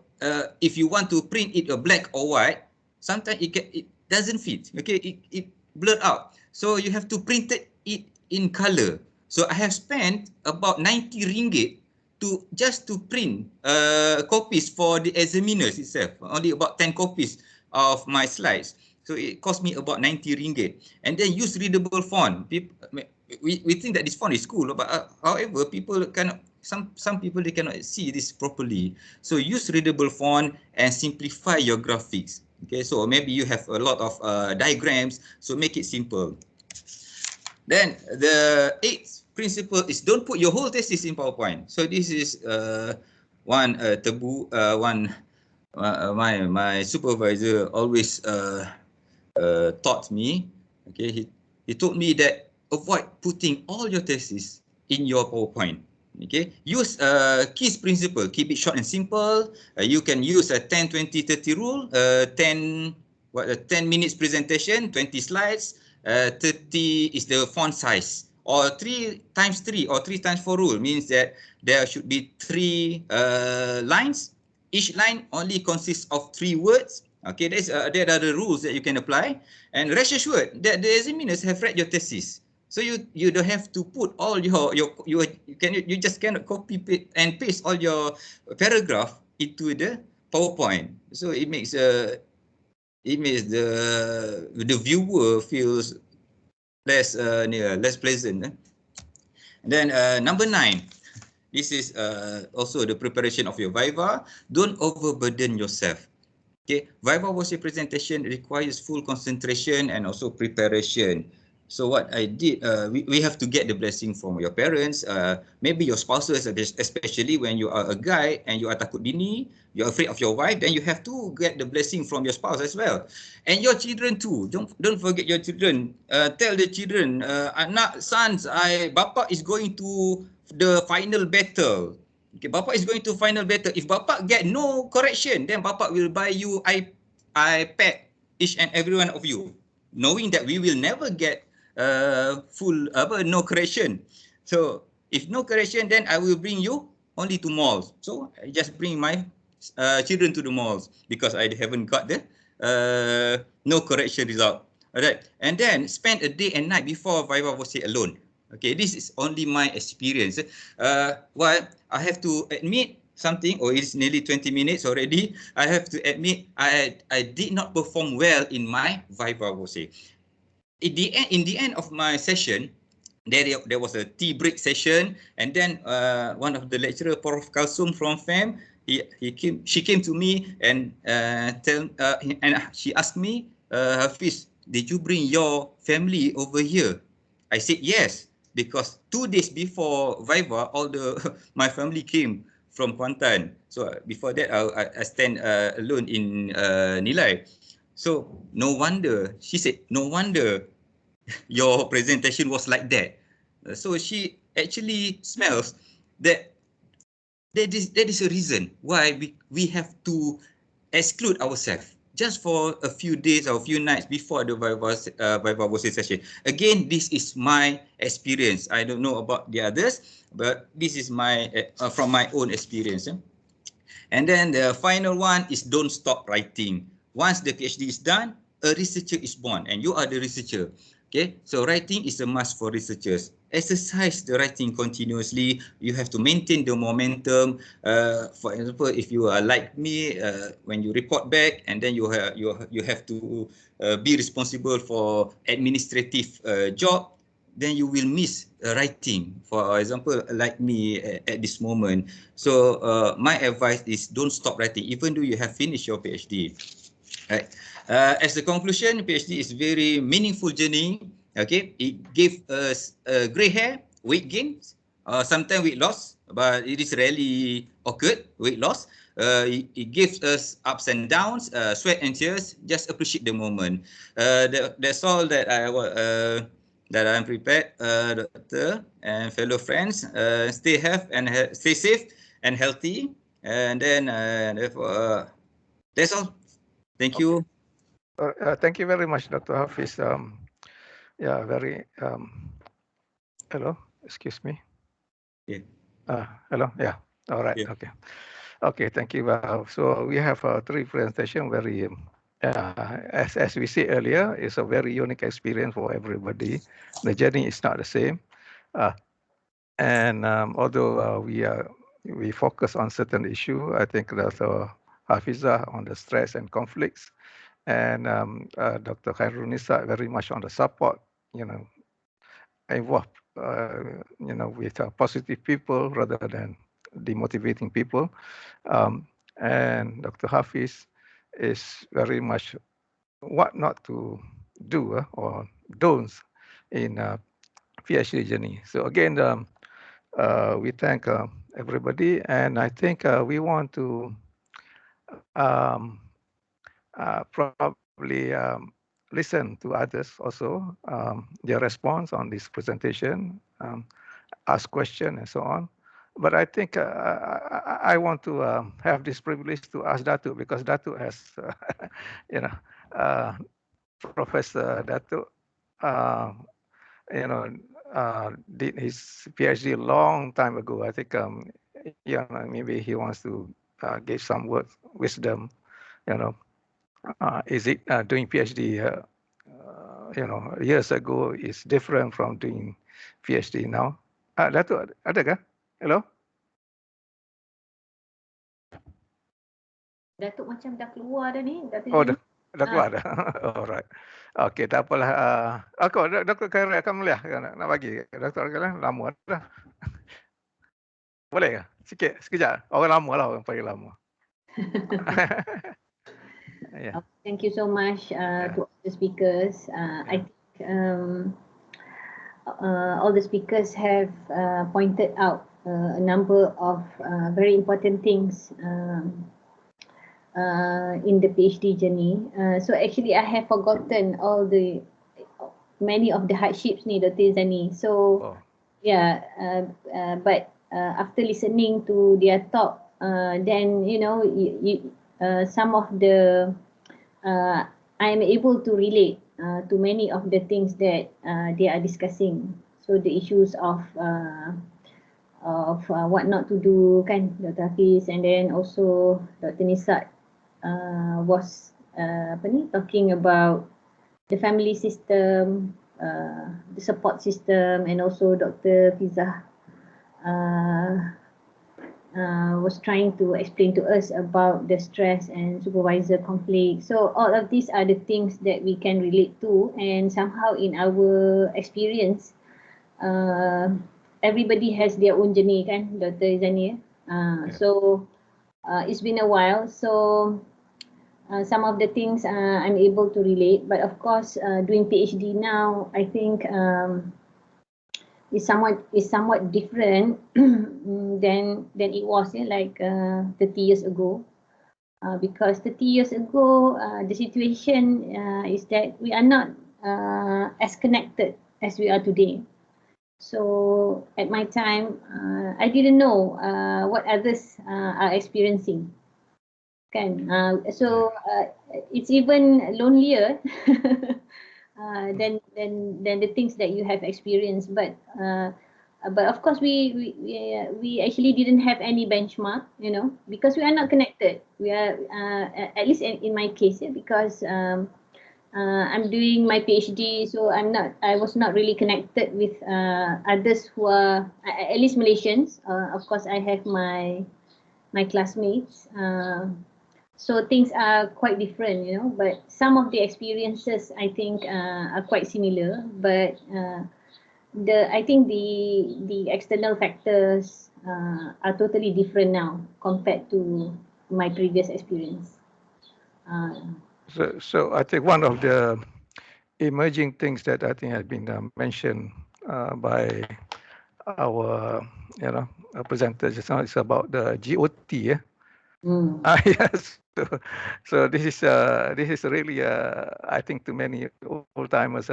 if you want to print it black or white, sometimes it doesn't fit. Okay, it blurred out. So you have to print it in color. So I have spent about 90 ringgit just to print copies for the examiners itself. Only about 10 copies of my slides. So it cost me about 90 ringgit. And then use readable font. We think that this font is cool, but however, people cannot. Some people, they cannot see this properly. So use readable font and simplify your graphics. Okay, so maybe you have a lot of diagrams, so make it simple. Then the eighth principle is don't put your whole thesis in PowerPoint. So this is one taboo. My supervisor always taught me. Okay, he told me that avoid putting all your thesis in your PowerPoint. Okay, use KISS principle. Keep it short and simple. You can use a 10, 20, 30 rule. 10 minutes presentation, 20 slides. 30 is the font size. Or 3 times 3 or 3 times 4 rule means that there should be 3 lines. Each line only consists of 3 words. Okay, there are the rules that you can apply. And rest assured that the examiners have read your thesis. So you don't have to put all you just cannot copy and paste all your paragraph into the PowerPoint. So it makes the viewer feels less pleasant. And then number 9, this is also the preparation of your viva. Don't overburden yourself. Okay, viva was a presentation requires full concentration and also preparation. So what I did, we have to get the blessing from your parents, maybe your spouses, especially when you are a guy and you are takut bini, you're afraid of your wife, then you have to get the blessing from your spouse as well. And your children too. Don't forget your children. Tell the children, anak, sons, bapa is going to the final battle. Okay, bapa is going to final battle. If bapa get no correction, then bapa will buy you iPad, each and every one of you, knowing that we will never get no correction. So if no correction, then I will bring you only to malls. So I just bring my children to the malls because I haven't got the no correction result. All right, and then spend a day and night before viva voce alone. Okay, this is only my experience. Well, I have to admit something, or it's nearly 20 minutes already. I have to admit I did not perform well in my viva voce. In the end of my session, there was a tea break session, and then one of the lecturer, Prof. Kalsum from FEM, she came to me and she asked me, Hafiz, did you bring your family over here? I said yes, because 2 days before viva, my family came from Kuantan. So before that, I stand alone in Nilai. So no wonder, she said, no wonder your presentation was like that. So she actually smells that that is a reason why we have to exclude ourselves just for a few days or a few nights before the Viva session. Again, this is my experience. I don't know about the others, but this is my from my own experience. And then the final one is don't stop writing. Once the PhD is done, a researcher is born and you are the researcher. Okay, so writing is a must for researchers. Exercise the writing continuously. You have to maintain the momentum. For example, if you are like me, when you report back, and then you have to be responsible for administrative job, then you will miss writing. For example, like me at this moment. So my advice is don't stop writing, even though you have finished your PhD. Right. As the conclusion, PhD is very meaningful journey. Okay, it gave us gray hair, weight gain, sometimes weight loss, but it is rarely occurred, weight loss. It gives us ups and downs, sweat and tears. Just appreciate the moment. That's all that I'm prepared, Doctor and fellow friends. Stay safe and healthy. And then therefore, that's all. Thank you. Thank you very much, Dr. Hafiz. Yeah, very. Hello, excuse me. Yeah. Hello. Yeah. All right. Yeah. Okay. Okay. Thank you. So we have three presentations. Very, as we see earlier, it's a very unique experience for everybody. The journey is not the same, and although we focus on certain issue, I think that Hafizah on the stress and conflicts, and Dr. Nissa very much on the support, involved, with positive people rather than demotivating people. And Dr. Hafiz is very much what not to do or don'ts in PhD journey. So again, we thank everybody, and I think we want to probably listen to others also, their response on this presentation, ask questions and so on. But I think I want to have this privilege to ask Datuk, because Datuk has, Professor Datuk, did his PhD a long time ago. I think, maybe he wants to give some words, wisdom, is it doing PhD, years ago is different from doing PhD now? Datuk, ada kah? Hello? Datuk macam dah keluar dah ni. Datuk Oh, dah keluar dah. Alright. Okey, tak apalah. Dr. Khairul akan melihat nak bagi. Dr. Khairul lama dah. Boleh ke? Sikit, sekejap. Orang lama lah, orang paling lama. Yeah. Thank you so much to all the speakers. I think all the speakers have pointed out a number of very important things in the PhD journey. So actually, I have forgotten many of the hardships ni, Dr. Zani. So yeah, but after listening to their talk, then some of the I am able to relate to many of the things that they are discussing. So the issues of what not to do, kan, Dr. Hafiz, and then also Dr. Nissa was talking about the family system, the support system, and also Dr. Fizah was trying to explain to us about the stress and supervisor conflict. So all of these are the things that we can relate to, and somehow in our experience, everybody has their own journey, kan, Dr. Zani? So it's been a while, so some of the things I'm able to relate, but of course doing PhD now, I think is somewhat different than it was like 30 years ago. Because 30 years ago, the situation is that we are not as connected as we are today. So at my time, I didn't know what others are experiencing. So it's even lonelier than the things that you have experienced. But of course, we actually didn't have any benchmark, because we are not connected. We are at least in my case, because I'm doing my PhD, so I was not really connected with others who are at least Malaysians. Of course, I have my classmates. So things are quite different, but some of the experiences I think are quite similar. But I think the external factors are totally different now compared to my previous experience. So I think one of the emerging things that I think has been mentioned by our presenters just now is about the GOT. Yeah. Yes. So this is really I think to many old timers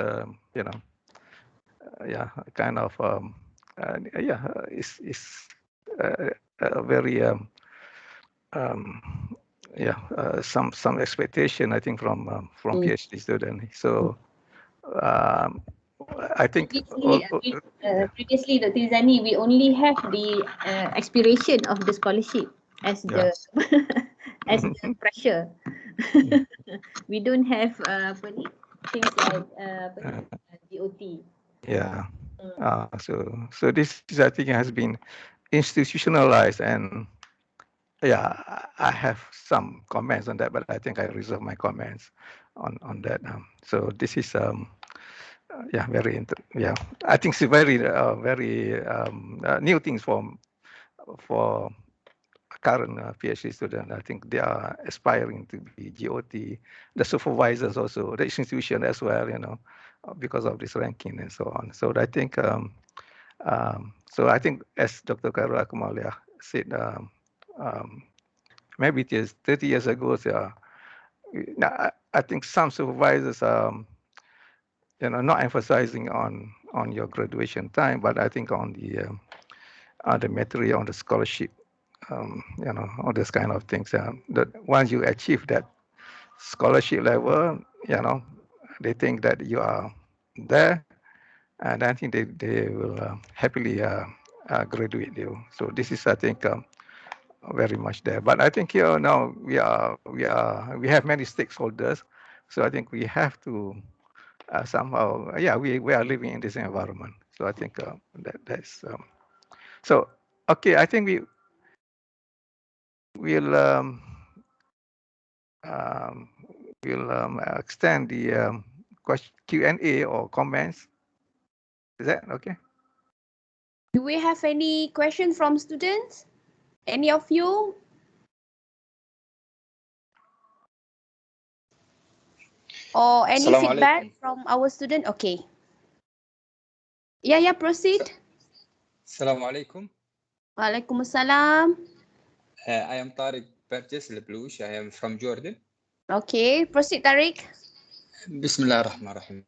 kind of it's very some expectation I think from PhD student. So I think previously, Dr. Zani, we only have the expiration of the scholarship as the as the pressure. We don't have things like GOT. Yeah. So this is, I think, has been institutionalized, and I have some comments on that, but I think I reserve my comments on that. So this is very I think it's very new things for current PhD student. I think they are aspiring to be GOT, the supervisors also, the institution as well, because of this ranking and so on. So I think I think as Dr. Khairul Akmal said, maybe it is 30 years ago. I think some supervisors not emphasizing on your graduation time, but I think on the material, on the scholarship, all those kind of things. That once you achieve that scholarship level, they think that you are there, and I think they will happily graduate you. So this is, I think, very much there. But I think here now we have many stakeholders, so I think we have to somehow, we are living in this environment. So I think that's so. Okay, I think we'll extend the Q&A or comments. Is that okay? Do we have any question from students? Any of you? Or any feedback from our student? Okay. Yeah, proceed. Assalamu alaikum. Waalaikumsalam. I am Tariq Burgess Leblouch. I am from Jordan. Okay, proceed, Tariq. Bismillah ar-Rahman ar-Rahim.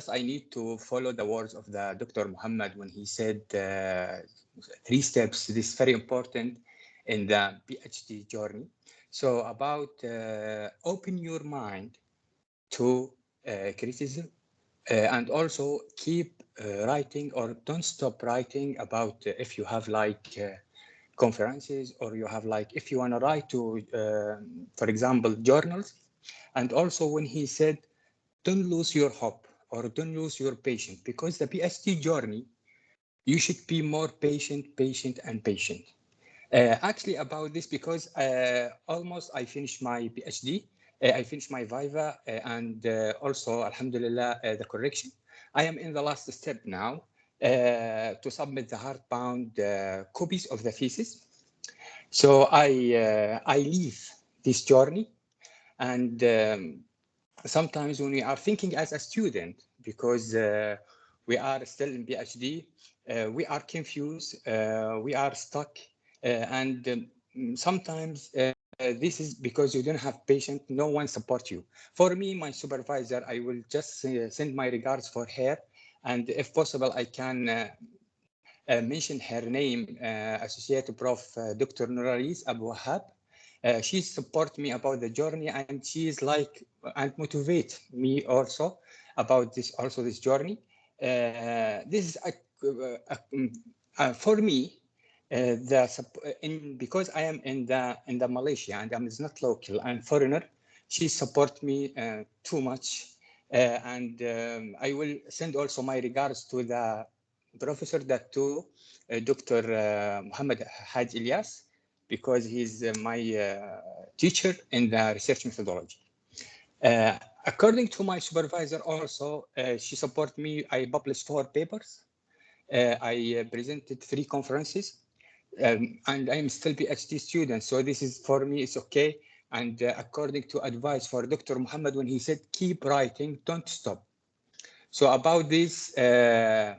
I need to follow the words of the Dr. Muhammad when he said 3 steps. This is very important in the PhD journey. So about open your mind to criticism and also keep writing, or don't stop writing about if you have conferences, or you have if you want to write to, for example, journals. And also when he said, don't lose your hope or don't lose your patience, because the PhD journey, you should be more patient. Actually about this, because almost I finished my PhD, I finished my Viva and also, alhamdulillah, the correction. I am in the last step now to submit the hardbound copies of the thesis. So I leave this journey, and sometimes when we are thinking as a student, because we are still in PhD, we are confused, we are stuck, and sometimes this is because you don't have patience, no one support you. For me, my supervisor, I will just send my regards for her, and if possible, I can mention her name, Associate Prof. Dr. Nuraliz Abu Wahab. She support me about the journey, and she is like and motivate me also about this journey. This is for me because I am in the Malaysia and I'm not local, I'm foreigner. She support me too much, and I will send also my regards to the professor that to Dr. Muhammad Haj Ilyas, because he's my teacher in the research methodology. According to my supervisor also, she supported me. I published 4 papers. I presented 3 conferences, and I'm still PhD student. So this is, for me, it's okay. And according to advice for Dr. Muhammad, when he said, keep writing, don't stop. So about this, I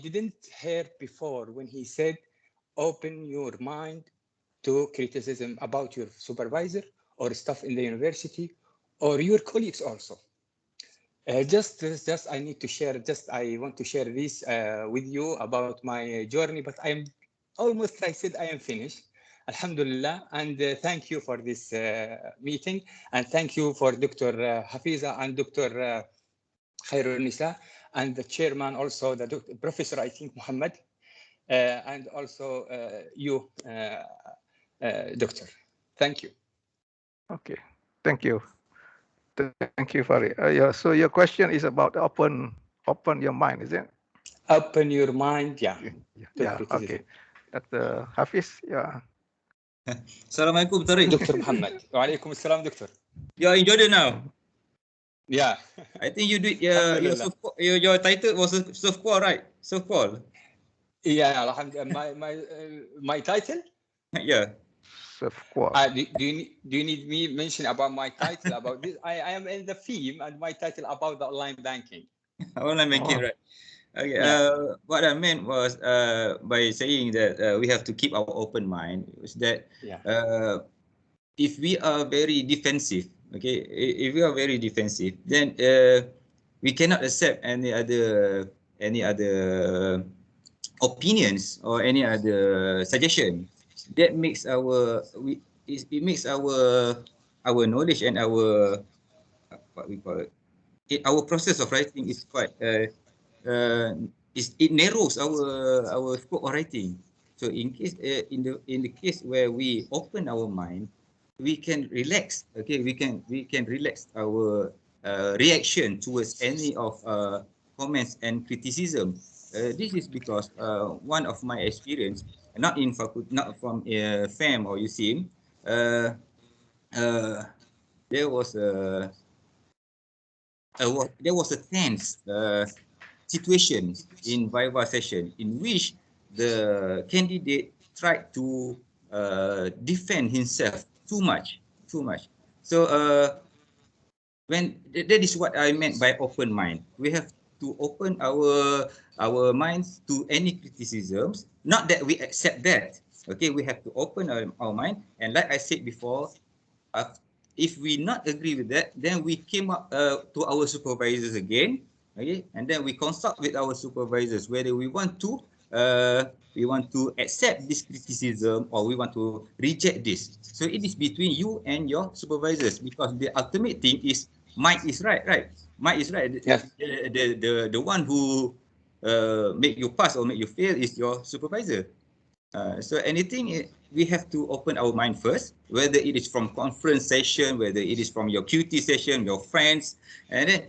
didn't hear before when he said, open your mind to criticism about your supervisor or staff in the university or your colleagues also. Just I need to share, I want to share this with you about my journey, but I said I am finished. Alhamdulillah, and thank you for this meeting, and thank you for Dr. Hafiza and Dr. Khairul Nisa, and the chairman also, the professor, I think, Mohammad, and also you, doctor. Thank you. Okay, thank you. Thank you, Farid. So your question is about open your mind, is it? Open your mind, yeah. Yeah, okay. Dr. Hafiz, yeah. Assalamualaikum, Tariq. Dr. Muhammad. Waalaikum assalam, Doctor. You are in Jordan now? Yeah. I think you did your title was Surfball, right? Surfball. Yeah, my title? Yeah. Surfball. Do you need me mention about my title about this? I am in the theme and my title about the online banking. Online banking, right? Okay. What I meant was by saying that we have to keep our open mind. Is that if we are very defensive, okay, if we are very defensive, then we cannot accept any other opinions or any other suggestion. That makes it makes our knowledge and our what we call it, our process of writing is quite it narrows our scope of writing. So in case in the case where we open our mind, we can relax. Okay, we can relax our reaction towards any of comments and criticism. This is because one of my experience, not from FAM or USIM, there was a tense situation in Viva session in which the candidate tried to defend himself too much. So when that is what I meant by open mind. We have to open our minds to any criticisms. Not that we accept that. Okay, we have to open our mind. And like I said before, if we not agree with that, then we came up to our supervisors again. Okay, and then we consult with our supervisors whether we want to accept this criticism or we want to reject this. So it is between you and your supervisors, because the ultimate thing is Mike is right. Mike is right. Yes. The one who make you pass or make you fail is your supervisor. So anything, we have to open our mind first, whether it is from conference session, whether it is from your QT session, your friends, and then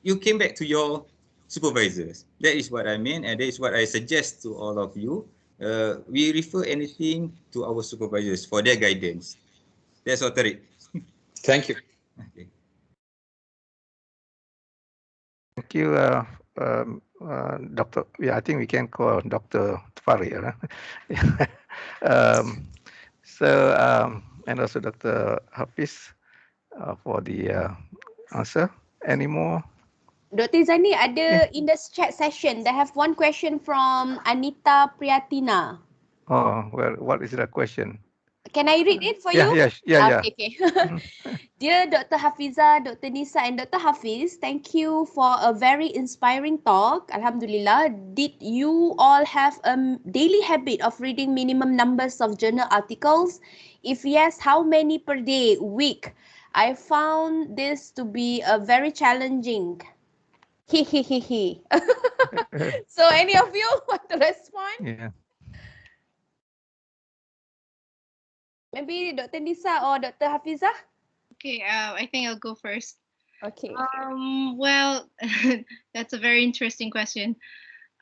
you came back to your supervisors. That is what I mean, and that is what I suggest to all of you. We refer anything to our supervisors for their guidance. That's all, Tariq. Thank you. Okay. Thank you, Doctor. Yeah, I think we can call Dr. Farid. And also Dr. Hafiz. for the answer. Any more? Dr. Zani ada in the chat session. They have one question from Anita Priyatina. Oh, well, what is the question? Can I read it for Yeah, you? yeah. Okay. Dear Dr. Hafiza, Dr. Nissa and Dr. Hafiz, thank you for a very inspiring talk. Alhamdulillah. Did you all have a daily habit of reading minimum numbers of journal articles? If yes, how many per day, week? I found this to be a very challenging. So any of you want to respond? Yeah. Maybe Dr. Nissa or Dr. Hafiza? Okay, I think I'll go first. Okay. Well, that's a very interesting question.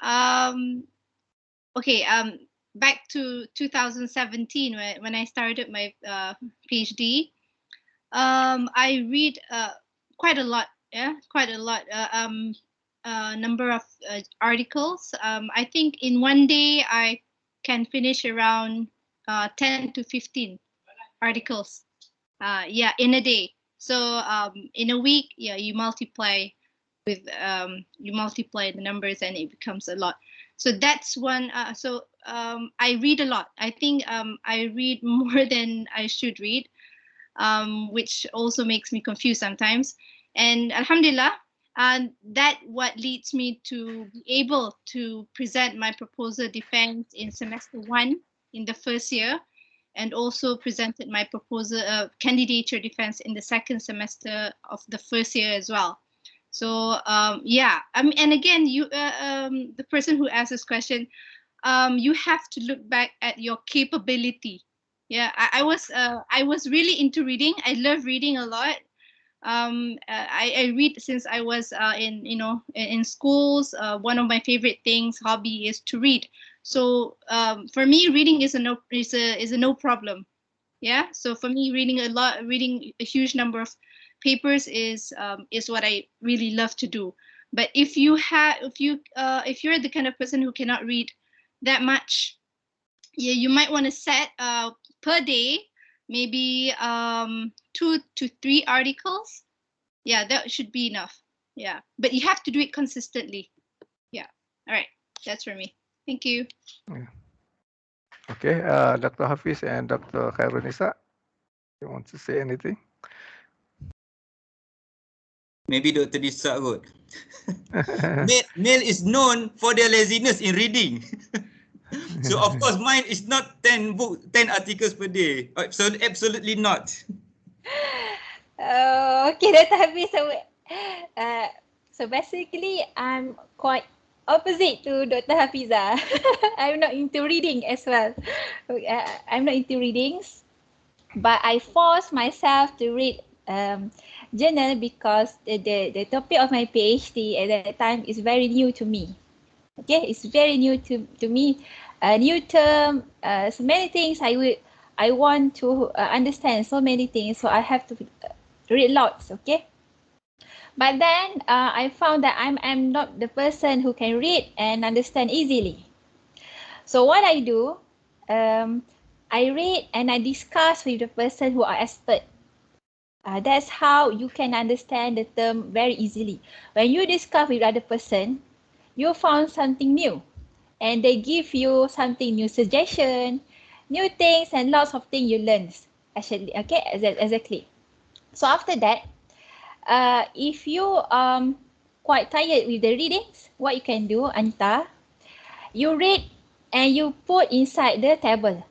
Okay, back to 2017 when I started my PhD, I read quite a lot. Yeah, quite a lot. Number of articles. I think in one day I can finish around 10 to 15 articles. Yeah, in a day. So in a week, yeah, you multiply the numbers and it becomes a lot. So that's one. I read a lot. I think I read more than I should read, which also makes me confused sometimes. And Alhamdulillah, and that what leads me to be able to present my proposal defense in semester 1 in the first year, and also presented my proposal candidature defense in the second semester of the first year as well. So yeah, and again, you the person who asked this question, you have to look back at your capability. Yeah, I was really into reading. I love reading a lot. I read since I was in schools. One of my favorite things, hobby, is to read. So for me, reading is a no problem. Yeah. So for me, reading a huge number of papers is what I really love to do. But if you're the kind of person who cannot read that much, yeah, you might want to set per day maybe 2 to 3 articles. Yeah, that should be enough. Yeah, but you have to do it consistently. Yeah. All right, that's for me. Thank you. Yeah. Okay, Dr. Hafiz and Dr. Khairunisa, you want to say anything? Maybe Dr. Nissa kot. Male is known for their laziness in reading. So of course mine is not 10 articles per day. Absolutely not. Okay, Dr. Hafiz. So basically, I'm quite opposite to Dr. Hafiza. I'm not into reading as well. I'm not into readings, but I force myself to read journal because the topic of my PhD at that time is very new to me. Okay, it's very new to me. New term, so many things I want to understand, so many things. So I have to read lots. Okay. But then I found that I'm not the person who can read and understand easily. So what I do, I read and I discuss with the person who are expert. That's how you can understand the term very easily. When you discuss with other person, you found something new, and they give you something new, suggestion, new things, and lots of things you learn. Actually, okay, exactly. So after that, if you quite tired with the readings, what you can do, Anta, you read and you put inside the table.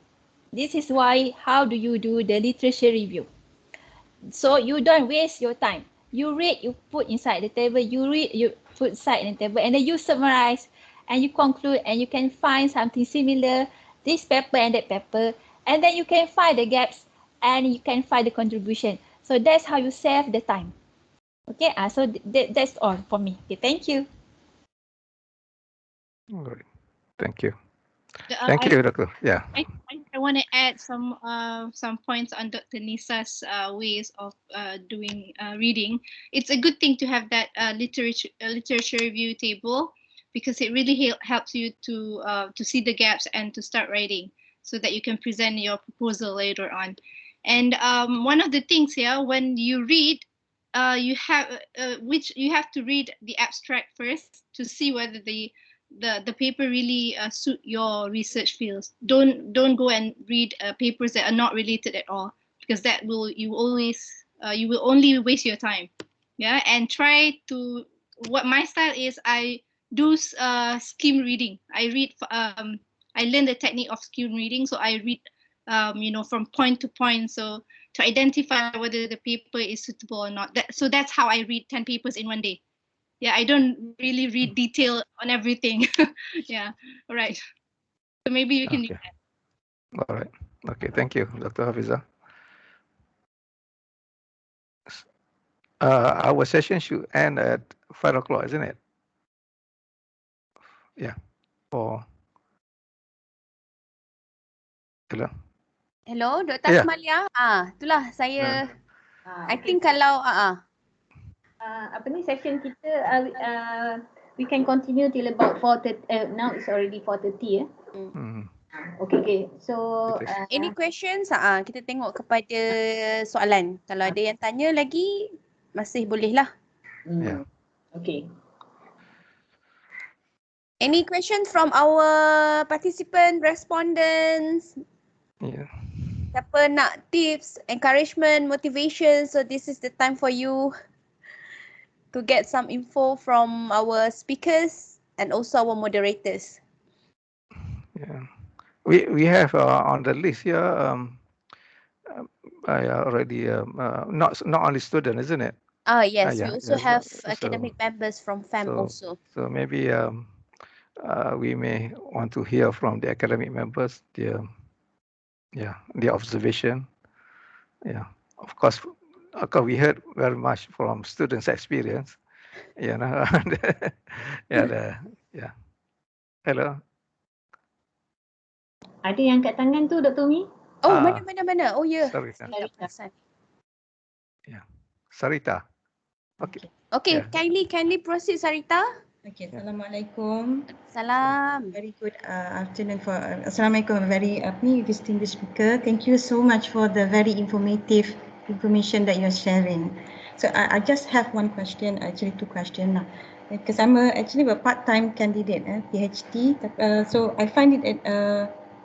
This is why, how do you do the literature review? So you don't waste your time. You read, you put inside the table, you read, you put inside the table, and then you summarize and you conclude, and you can find something similar, this paper and that paper, and then you can find the gaps and you can find the contribution. So that's how you save the time. Okay, so that's all for me. Okay, thank you. All right. Thank you. Thank you, Doctor. Yeah. I want to add some points on Dr. Nissa's ways of doing reading. It's a good thing to have that literature review table, because it really helps you to see the gaps and to start writing so that you can present your proposal later on. And one of the things here, when you read, you have to read the abstract first to see whether the paper really suit your research fields. Don't go and read papers that are not related at all, because that will you will only waste your time. Yeah, and try to, what my style is, I do skim reading. I learn the technique of skim reading, so I read from point to point, so to identify whether the paper is suitable or not. So that's how I read 10 papers in one day. Yeah, I don't really read detail on everything. Yeah, all right. So maybe you can do Okay. that. All right. Okay, thank you, Dr. Hafiza. Our session should end at 5 o'clock, isn't it? Yeah. Or hello. Hello, Dr. Yeah. Asmalia. Itulah saya. I Okay. think kalau Apa ni session kita we can continue till about 4:30. Now it's already 4:30 Okay. So any questions? Kita tengok kepada soalan. Kalau ada yang tanya lagi, masih boleh lah. Yeah. Okay. Any questions from our participant, respondents? Yeah. Siapa nak tips, encouragement, motivation? So this is the time for you to get some info from our speakers and also our moderators. Yeah. We have on the list here. I already not only student, isn't it? Yes, yeah, we also yes, have so- academic members from FAM also. So maybe we may want to hear from the academic members their observation. Yeah, of course, we heard very much from students' experience. You know, yeah. Hello. Ada yang kat tangan tu, Dr. Umi? Oh, mana. Oh ya. Sarita. Saya tak perasan. Yeah. Sarita. Okay. Okay, Yeah. kindly proceed, Sarita. Okay, Assalamualaikum. Salam. Very good afternoon for Assalamualaikum, very distinguished speaker. Thank you so much for the very informative information that you're sharing. So I just have one question, actually two questions now. Because I'm actually a part-time candidate, PhD. So I find it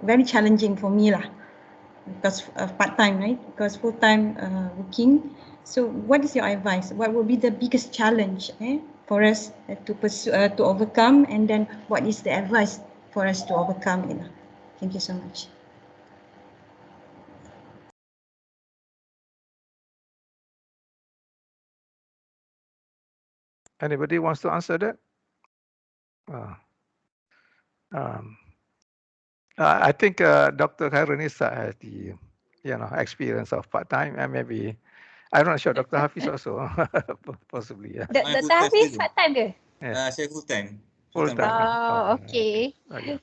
very challenging for me lah, because of part-time, right? Because full-time working. So what is your advice? What will be the biggest challenge for us to pursue, to overcome, and then what is the advice for us to overcome it? Thank you so much. Anybody wants to answer that? I think Dr. Nissa has the experience of part-time, and maybe I'm not sure. Dr. Hafiz also possibly. Yeah. Dr. Hafiz part-time ke? Saya full-time. Full-time. Oh, okay.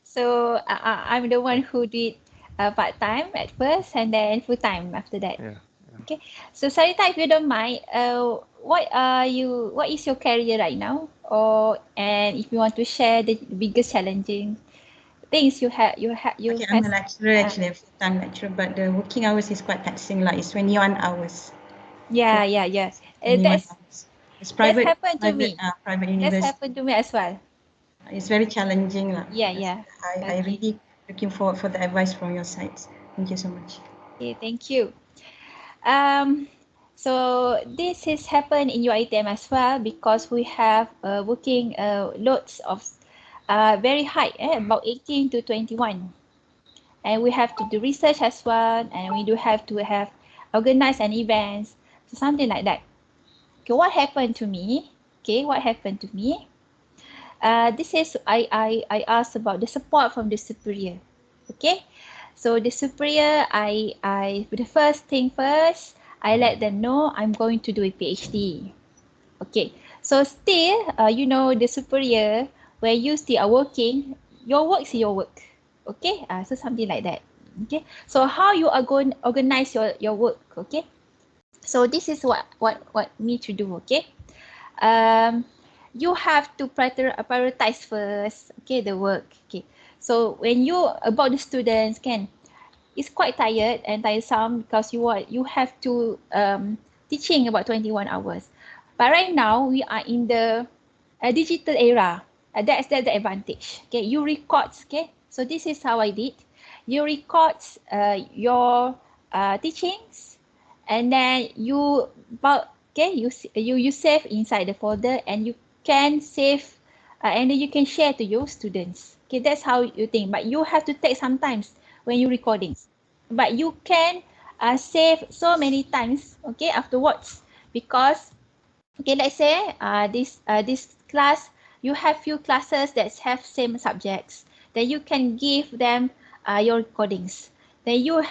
So I'm the one who did part-time at first and then full-time after that. Yeah. Okay. So Sarita, if you don't mind, what is your career right now? And if you want to share the biggest challenging things you have. Okay, I'm a lecturer, actually a full-time lecturer, but the working hours is quite taxing, like it's 21 hours. Yeah. It's private. That's happened to me. Private university. That's happened to me as well. It's very challenging. Yeah. I really looking forward for the advice from your side. Thank you so much. Okay, thank you. So this has happened in UiTM as well, because we have working loads of very high, about 18 to 21. And we have to do research as well, and we do have to have organize an events, so something like that. Okay, what happened to me? This is I asked about the support from the superior. Okay, so the superior, the first thing first, I let them know I'm going to do a PhD. Okay, so still, the superior, where you still are working, your work is your work. Okay, so something like that. Okay, so how you are going to organize your work? Okay, so this is what need to do. Okay, you have to prioritize first. Okay, the work. Okay, so when you about the students, it's quite tired and tiresome because you have to teaching about 21 hours. But right now we are in the digital era. That's the advantage. Okay, you record. Okay, so this is how I did. You record your teachings, and then you save inside the folder, and you can save, and then you can share to your students. Okay, that's how you think. But you have to take some times when you recording. But you can save so many times. Okay, afterwards, because okay, let's say this class, you have few classes that have same subjects. Then you can give them your recordings. Then you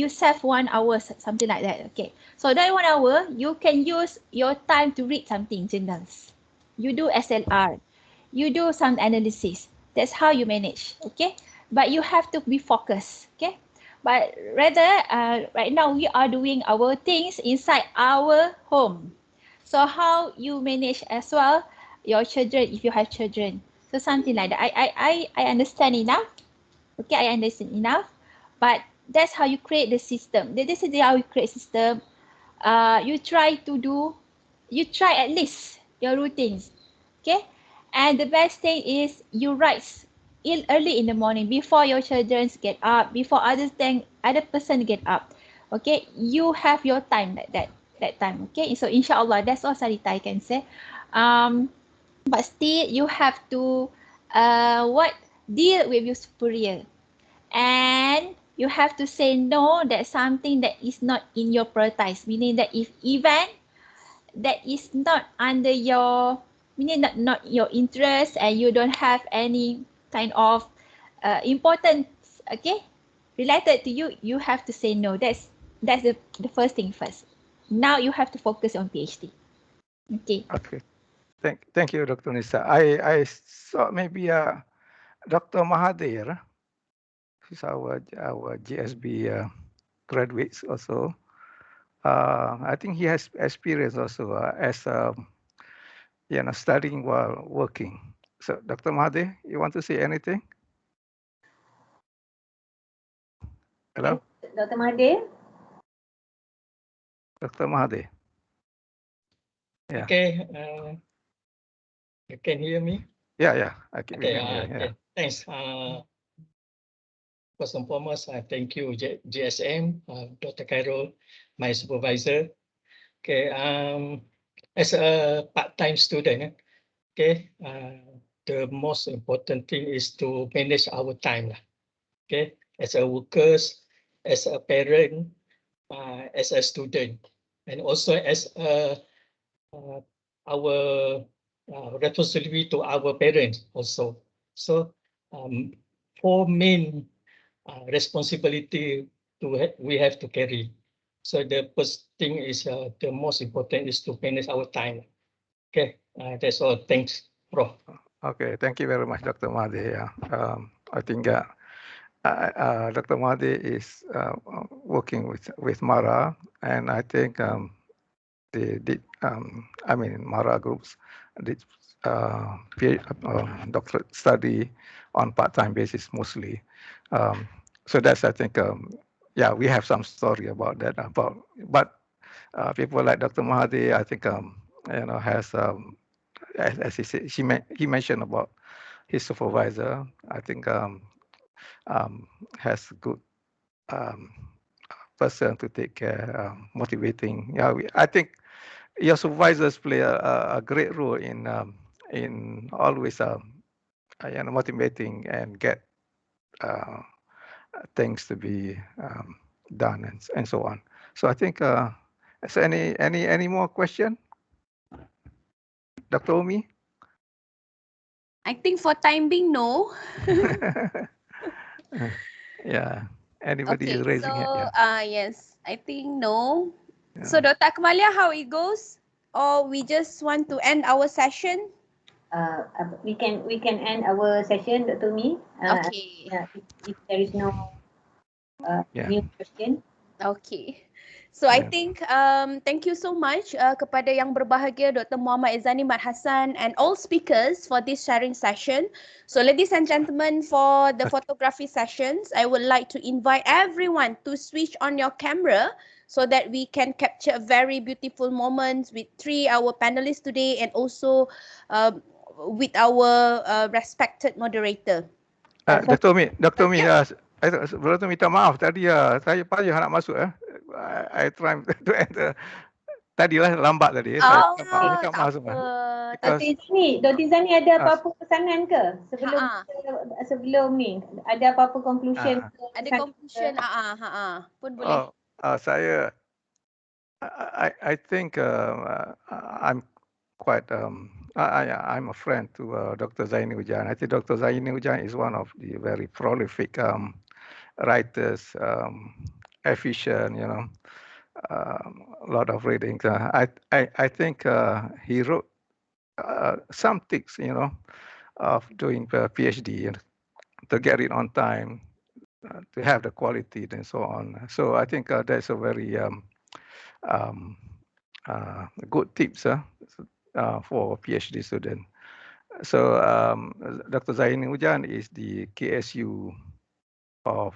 save 1 hour, something like that. Okay, so that 1 hour you can use your time to read something, journals. You do SLR, you do some analysis. That's how you manage. Okay, but you have to be focused. Okay, but rather right now we are doing our things inside our home. So how you manage as well your children if you have children. So something like that. I understand enough. Okay, I understand enough. But that's how you create the system. This is how you create system. You try at least your routines. Okay, and the best thing is you write early in the morning before your children get up, before other person get up. Okay, you have your time like that time. Okay, so inshallah, that's all Sarita I can say. But still you have to deal with your superior, and you have to say no. That's something that is not in your prioritize, meaning that if event that is not under your, meaning not your interest, and you don't have any kind of importance, okay, related to you, you have to say no. That's the first thing first. Now you have to focus on PhD. Okay. Okay. Thank you, Dr. Nissa. I saw maybe Dr. Mahathir, who's our GSB graduates also. I think he has experience also as studying while working. So, Dr. Mahathir, you want to say anything? Hello, Dr. Mahathir? Dr. Mahathir. Yeah. Okay, you can hear me? Yeah, I can Okay, hear. Yeah. thanks. First and foremost, thank you, GSM, Dr. Cairo, my supervisor. Okay, as a part-time student, okay, the most important thing is to manage our time. Okay, as a workers, as a parent, as a student, and also as our responsibility to our parents also. So 4 main responsibility we have to carry. So the first thing is the most important is to manage our time. Okay, that's all. Thanks, Prof. Okay, thank you very much, Dr. Mahathir. Yeah. I think Dr. Mahathir is working with Mara, and I think they did. Mara groups did doctorate study on part-time basis mostly. So that's, I think, we have some story about that. But people like Dr. Mahathir, I think, has as he said, he mentioned about his supervisor. I think has a good person to take care, motivating. Yeah, I think your supervisors play a great role in always motivating and get things to be done and so on. So I think is there any more question, Dr. Omi? I think for time being, no. Yeah. Anybody Okay, is raising so hand? Yeah. yes, I think no. Yeah. So Dr. Akmalia, how it goes? Or we just want to end our session? We can end our session, Dr. Mi. Okay. If there is no new question. Okay. So I think thank you so much kepada yang berbahagia Dr. Muhammad Izzani Mat Hassan and all speakers for this sharing session. So ladies and gentlemen, for the photography sessions, I would like to invite everyone to switch on your camera so that we can capture very beautiful moments with our panelists today and also with our respected moderator. Dr. Mi, sebelum tu minta maaf tadi saya payah nak masuk I try to enter. Tadilah lambat tadi. Saya minta maaf semua. Dr. Izzani ada apa-apa pesanan ke sebelum ni? Ada apa-apa conclusion? Ada conclusion pun boleh. Saya I think I'm quite I'm a friend to Dr. Zaini Hujan. I think Dr. Zaini Hujan is one of the very prolific writers, efficient, a lot of reading. I think he wrote some tips, of doing a PhD, to get it on time, to have the quality and so on. So I think that's a very good tips for a PhD student. So Dr. Zaini Hujan is the KSU of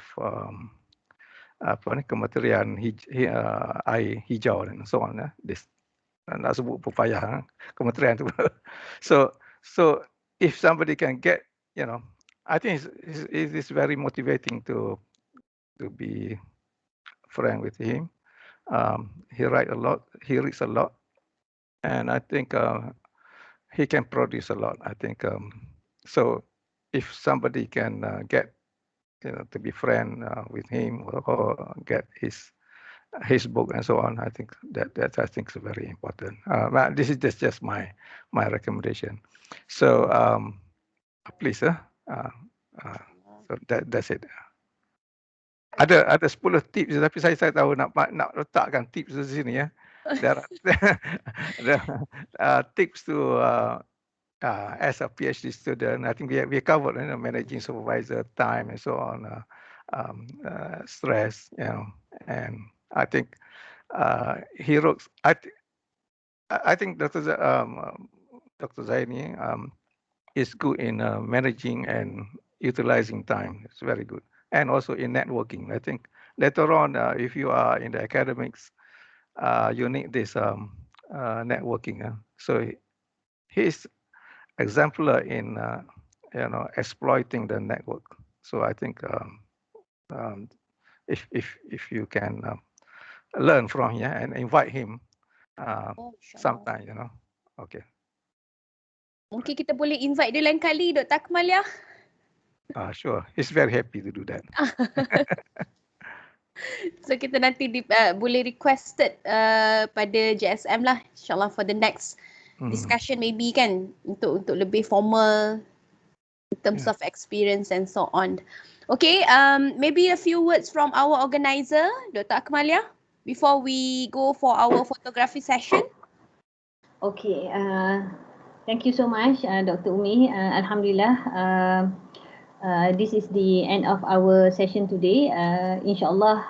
Kementerian Air Hijau and so on. This nak sebut pupayah kementerian tu. So if somebody can get, I think it is very motivating to be frank with him. He writes a lot, he reads a lot, and I think he can produce a lot. I think so. If somebody can get, to be friend with him or get his book and so on, I think that I think is very important. This is just my recommendation. So please, so that's it. Ada 10 tips tapi saya tahu nak letakkan tips di sini ya. There are tips to as a PhD student. I think we covered managing supervisor time and so on, stress, and I think he wrote. I think Dr. Zaini is good in managing and utilizing time. It's very good. And also in networking. I think later on, if you are in the academics, you need this networking. So he's exemplar in exploiting the network. So I think if you can learn from him and invite him sometime, okay. Mungkin kita boleh invite dia lain kali, Dr. Akmal ya. Sure, he's very happy to do that. So kita nanti boleh requested pada JSM lah, insyaAllah for the next discussion maybe kan, untuk lebih formal in terms of experience and so on. Okay, maybe a few words from our organizer, Dr. Akmal ya, before we go for our photography session. Okay, thank you so much, Dr. Umi. Alhamdulillah. This is the end of our session today. Inshallah,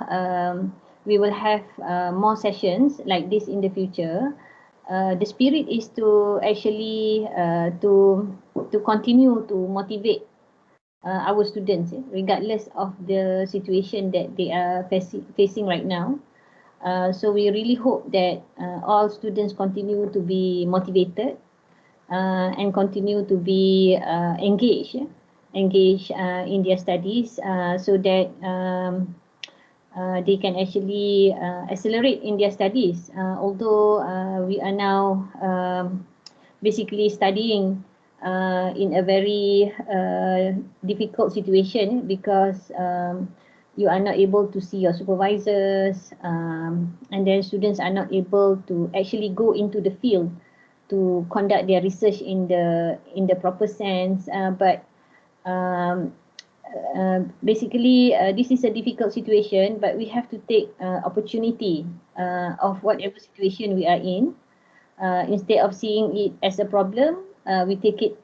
we will have more sessions like this in the future. The spirit is to actually to continue to motivate our students, regardless of the situation that they are facing right now. So we really hope that all students continue to be motivated and continue to be engaged in their studies, so that they can actually accelerate in their studies. Although we are now basically studying in a very difficult situation because you are not able to see your supervisors, and then students are not able to actually go into the field to conduct their research in the proper sense, but basically this is a difficult situation, but we have to take opportunity of whatever situation we are in. Instead of seeing it as a problem, we take it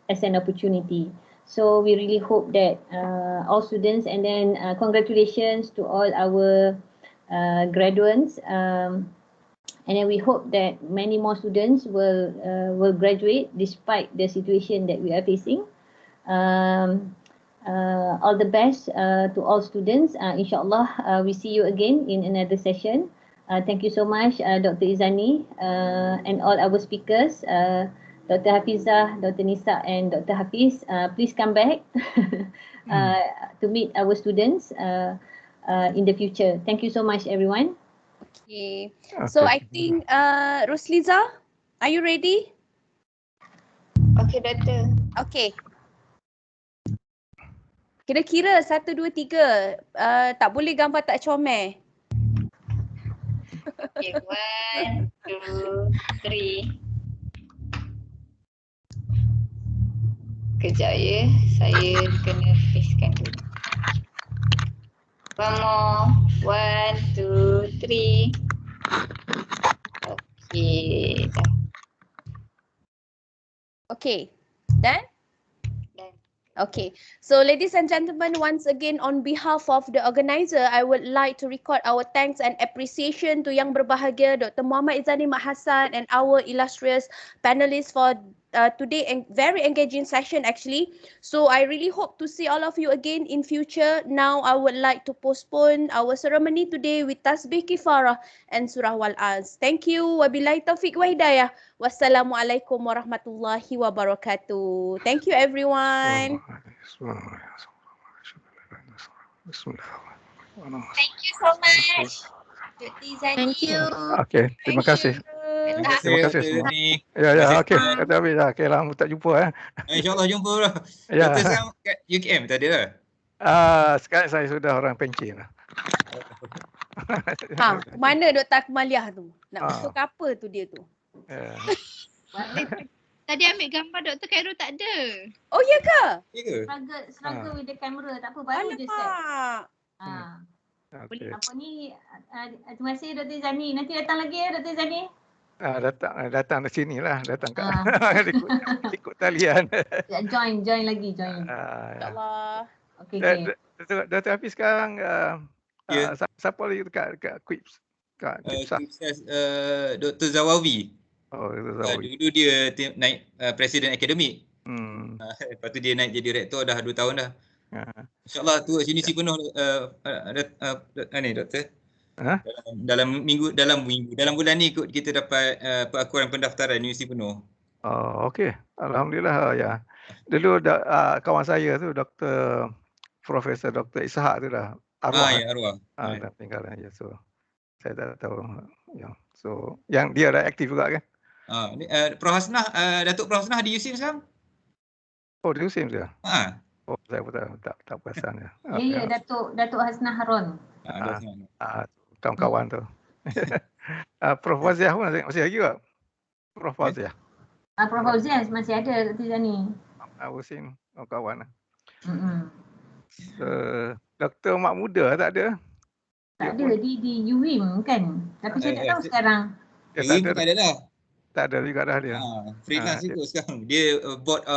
as an opportunity. So we really hope that all students, and then congratulations to all our graduates, and then we hope that many more students will graduate despite the situation that we are facing. All the best to all students. Inshallah, we see you again in another session. Thank you so much, Dr. Izani, and all our speakers, Dr. Hafizah, Dr. Nissa, and Dr. Hafiz. Please come back to meet our students in the future. Thank you so much, everyone. Okay. So I think Rosliza, are you ready? Okay, Doctor. Okay. Kira-kira 1, 2, 3. Tak boleh gambar tak comel. Okay, 1, 2, 3. Kejap ya, saya kena pastekan dulu. One more. 1, 2, 3. Okay, dah. Okay. Done? Done. Okay, so ladies and gentlemen, once again on behalf of the organizer, I would like to record our thanks and appreciation to yang berbahagia Dr. Muhammad Izani Mak Hassan and our illustrious panelists for today and very engaging session actually. So I really hope to see all of you again in future. Now I would like to postpone our ceremony today with Tasbih Kifarah and Surah Wal-Az. Thank you. Wabillahi taufiq wa hidayah. Wassalamualaikum warahmatullahi wabarakatuh. Thank you everyone. Thank you so much, Dr. Izani. Thank you. Okay, terima kasih. Terima kasih semua. Ya, okey. Kata habis dah. Okey lah, tak jumpa InsyaAllah jumpa lah. Ya. Doktor sekarang kat UKM tadi lah. Sekarang saya sudah orang pencen lah. Mana Dr. Akmaliah tu? Nak masuk ke apa tu dia tu? Tadi ambil gambar Dr. Khairul tak ada. Oh ya ke? Ya ke? Struggle with the camera. Tak apa, baru je set. Okay. Apa ni? Terima kasih Dr. Izani. Nanti datang lagi ya Dr. Izani. Datang di sini lah. Datang kat ikut talian. Join lagi. InsyaAllah. Okay. Dr. Hafiz sekarang siapa lagi kat Quips? Kat Quips Dr. Zawawi. Oh, Dr. Zawawi. Dulu dia naik Presiden Akademik. Lepas tu dia naik jadi rektor dah 2 tahun dah. InsyaAllah tu unisi penuh ni Doktor. Dalam bulan ni kita dapat pengakuan pendaftaran unisi penuh. Oh, okey. Alhamdulillah ya. Dulu kawan saya tu Profesor Dr. Ishak tu dah arwah. Ya, arwah. Dah tinggal ya. So saya tak tahu ya. So yang dia dah aktif juga kan? Prof Hasnah, Datuk Prof Hasnah di USIM sekarang? Oh, di USIM dia. Oh, saya pun tak perasan ya. Ya, Datuk Hasnah Harun. Kawan-kawan tu. Prof Waziah pun masih lagi tak? Prof Waziah. Prof Waziah masih ada Dr. Izani. USIM kawan. Dr. Mak Muda tak ada? Tak ada, di UWIM kan? Tapi saya tak tahu sekarang. UWIM tak ada dah. Tak ada juga dah dia. Freelance juga sekarang. Dia board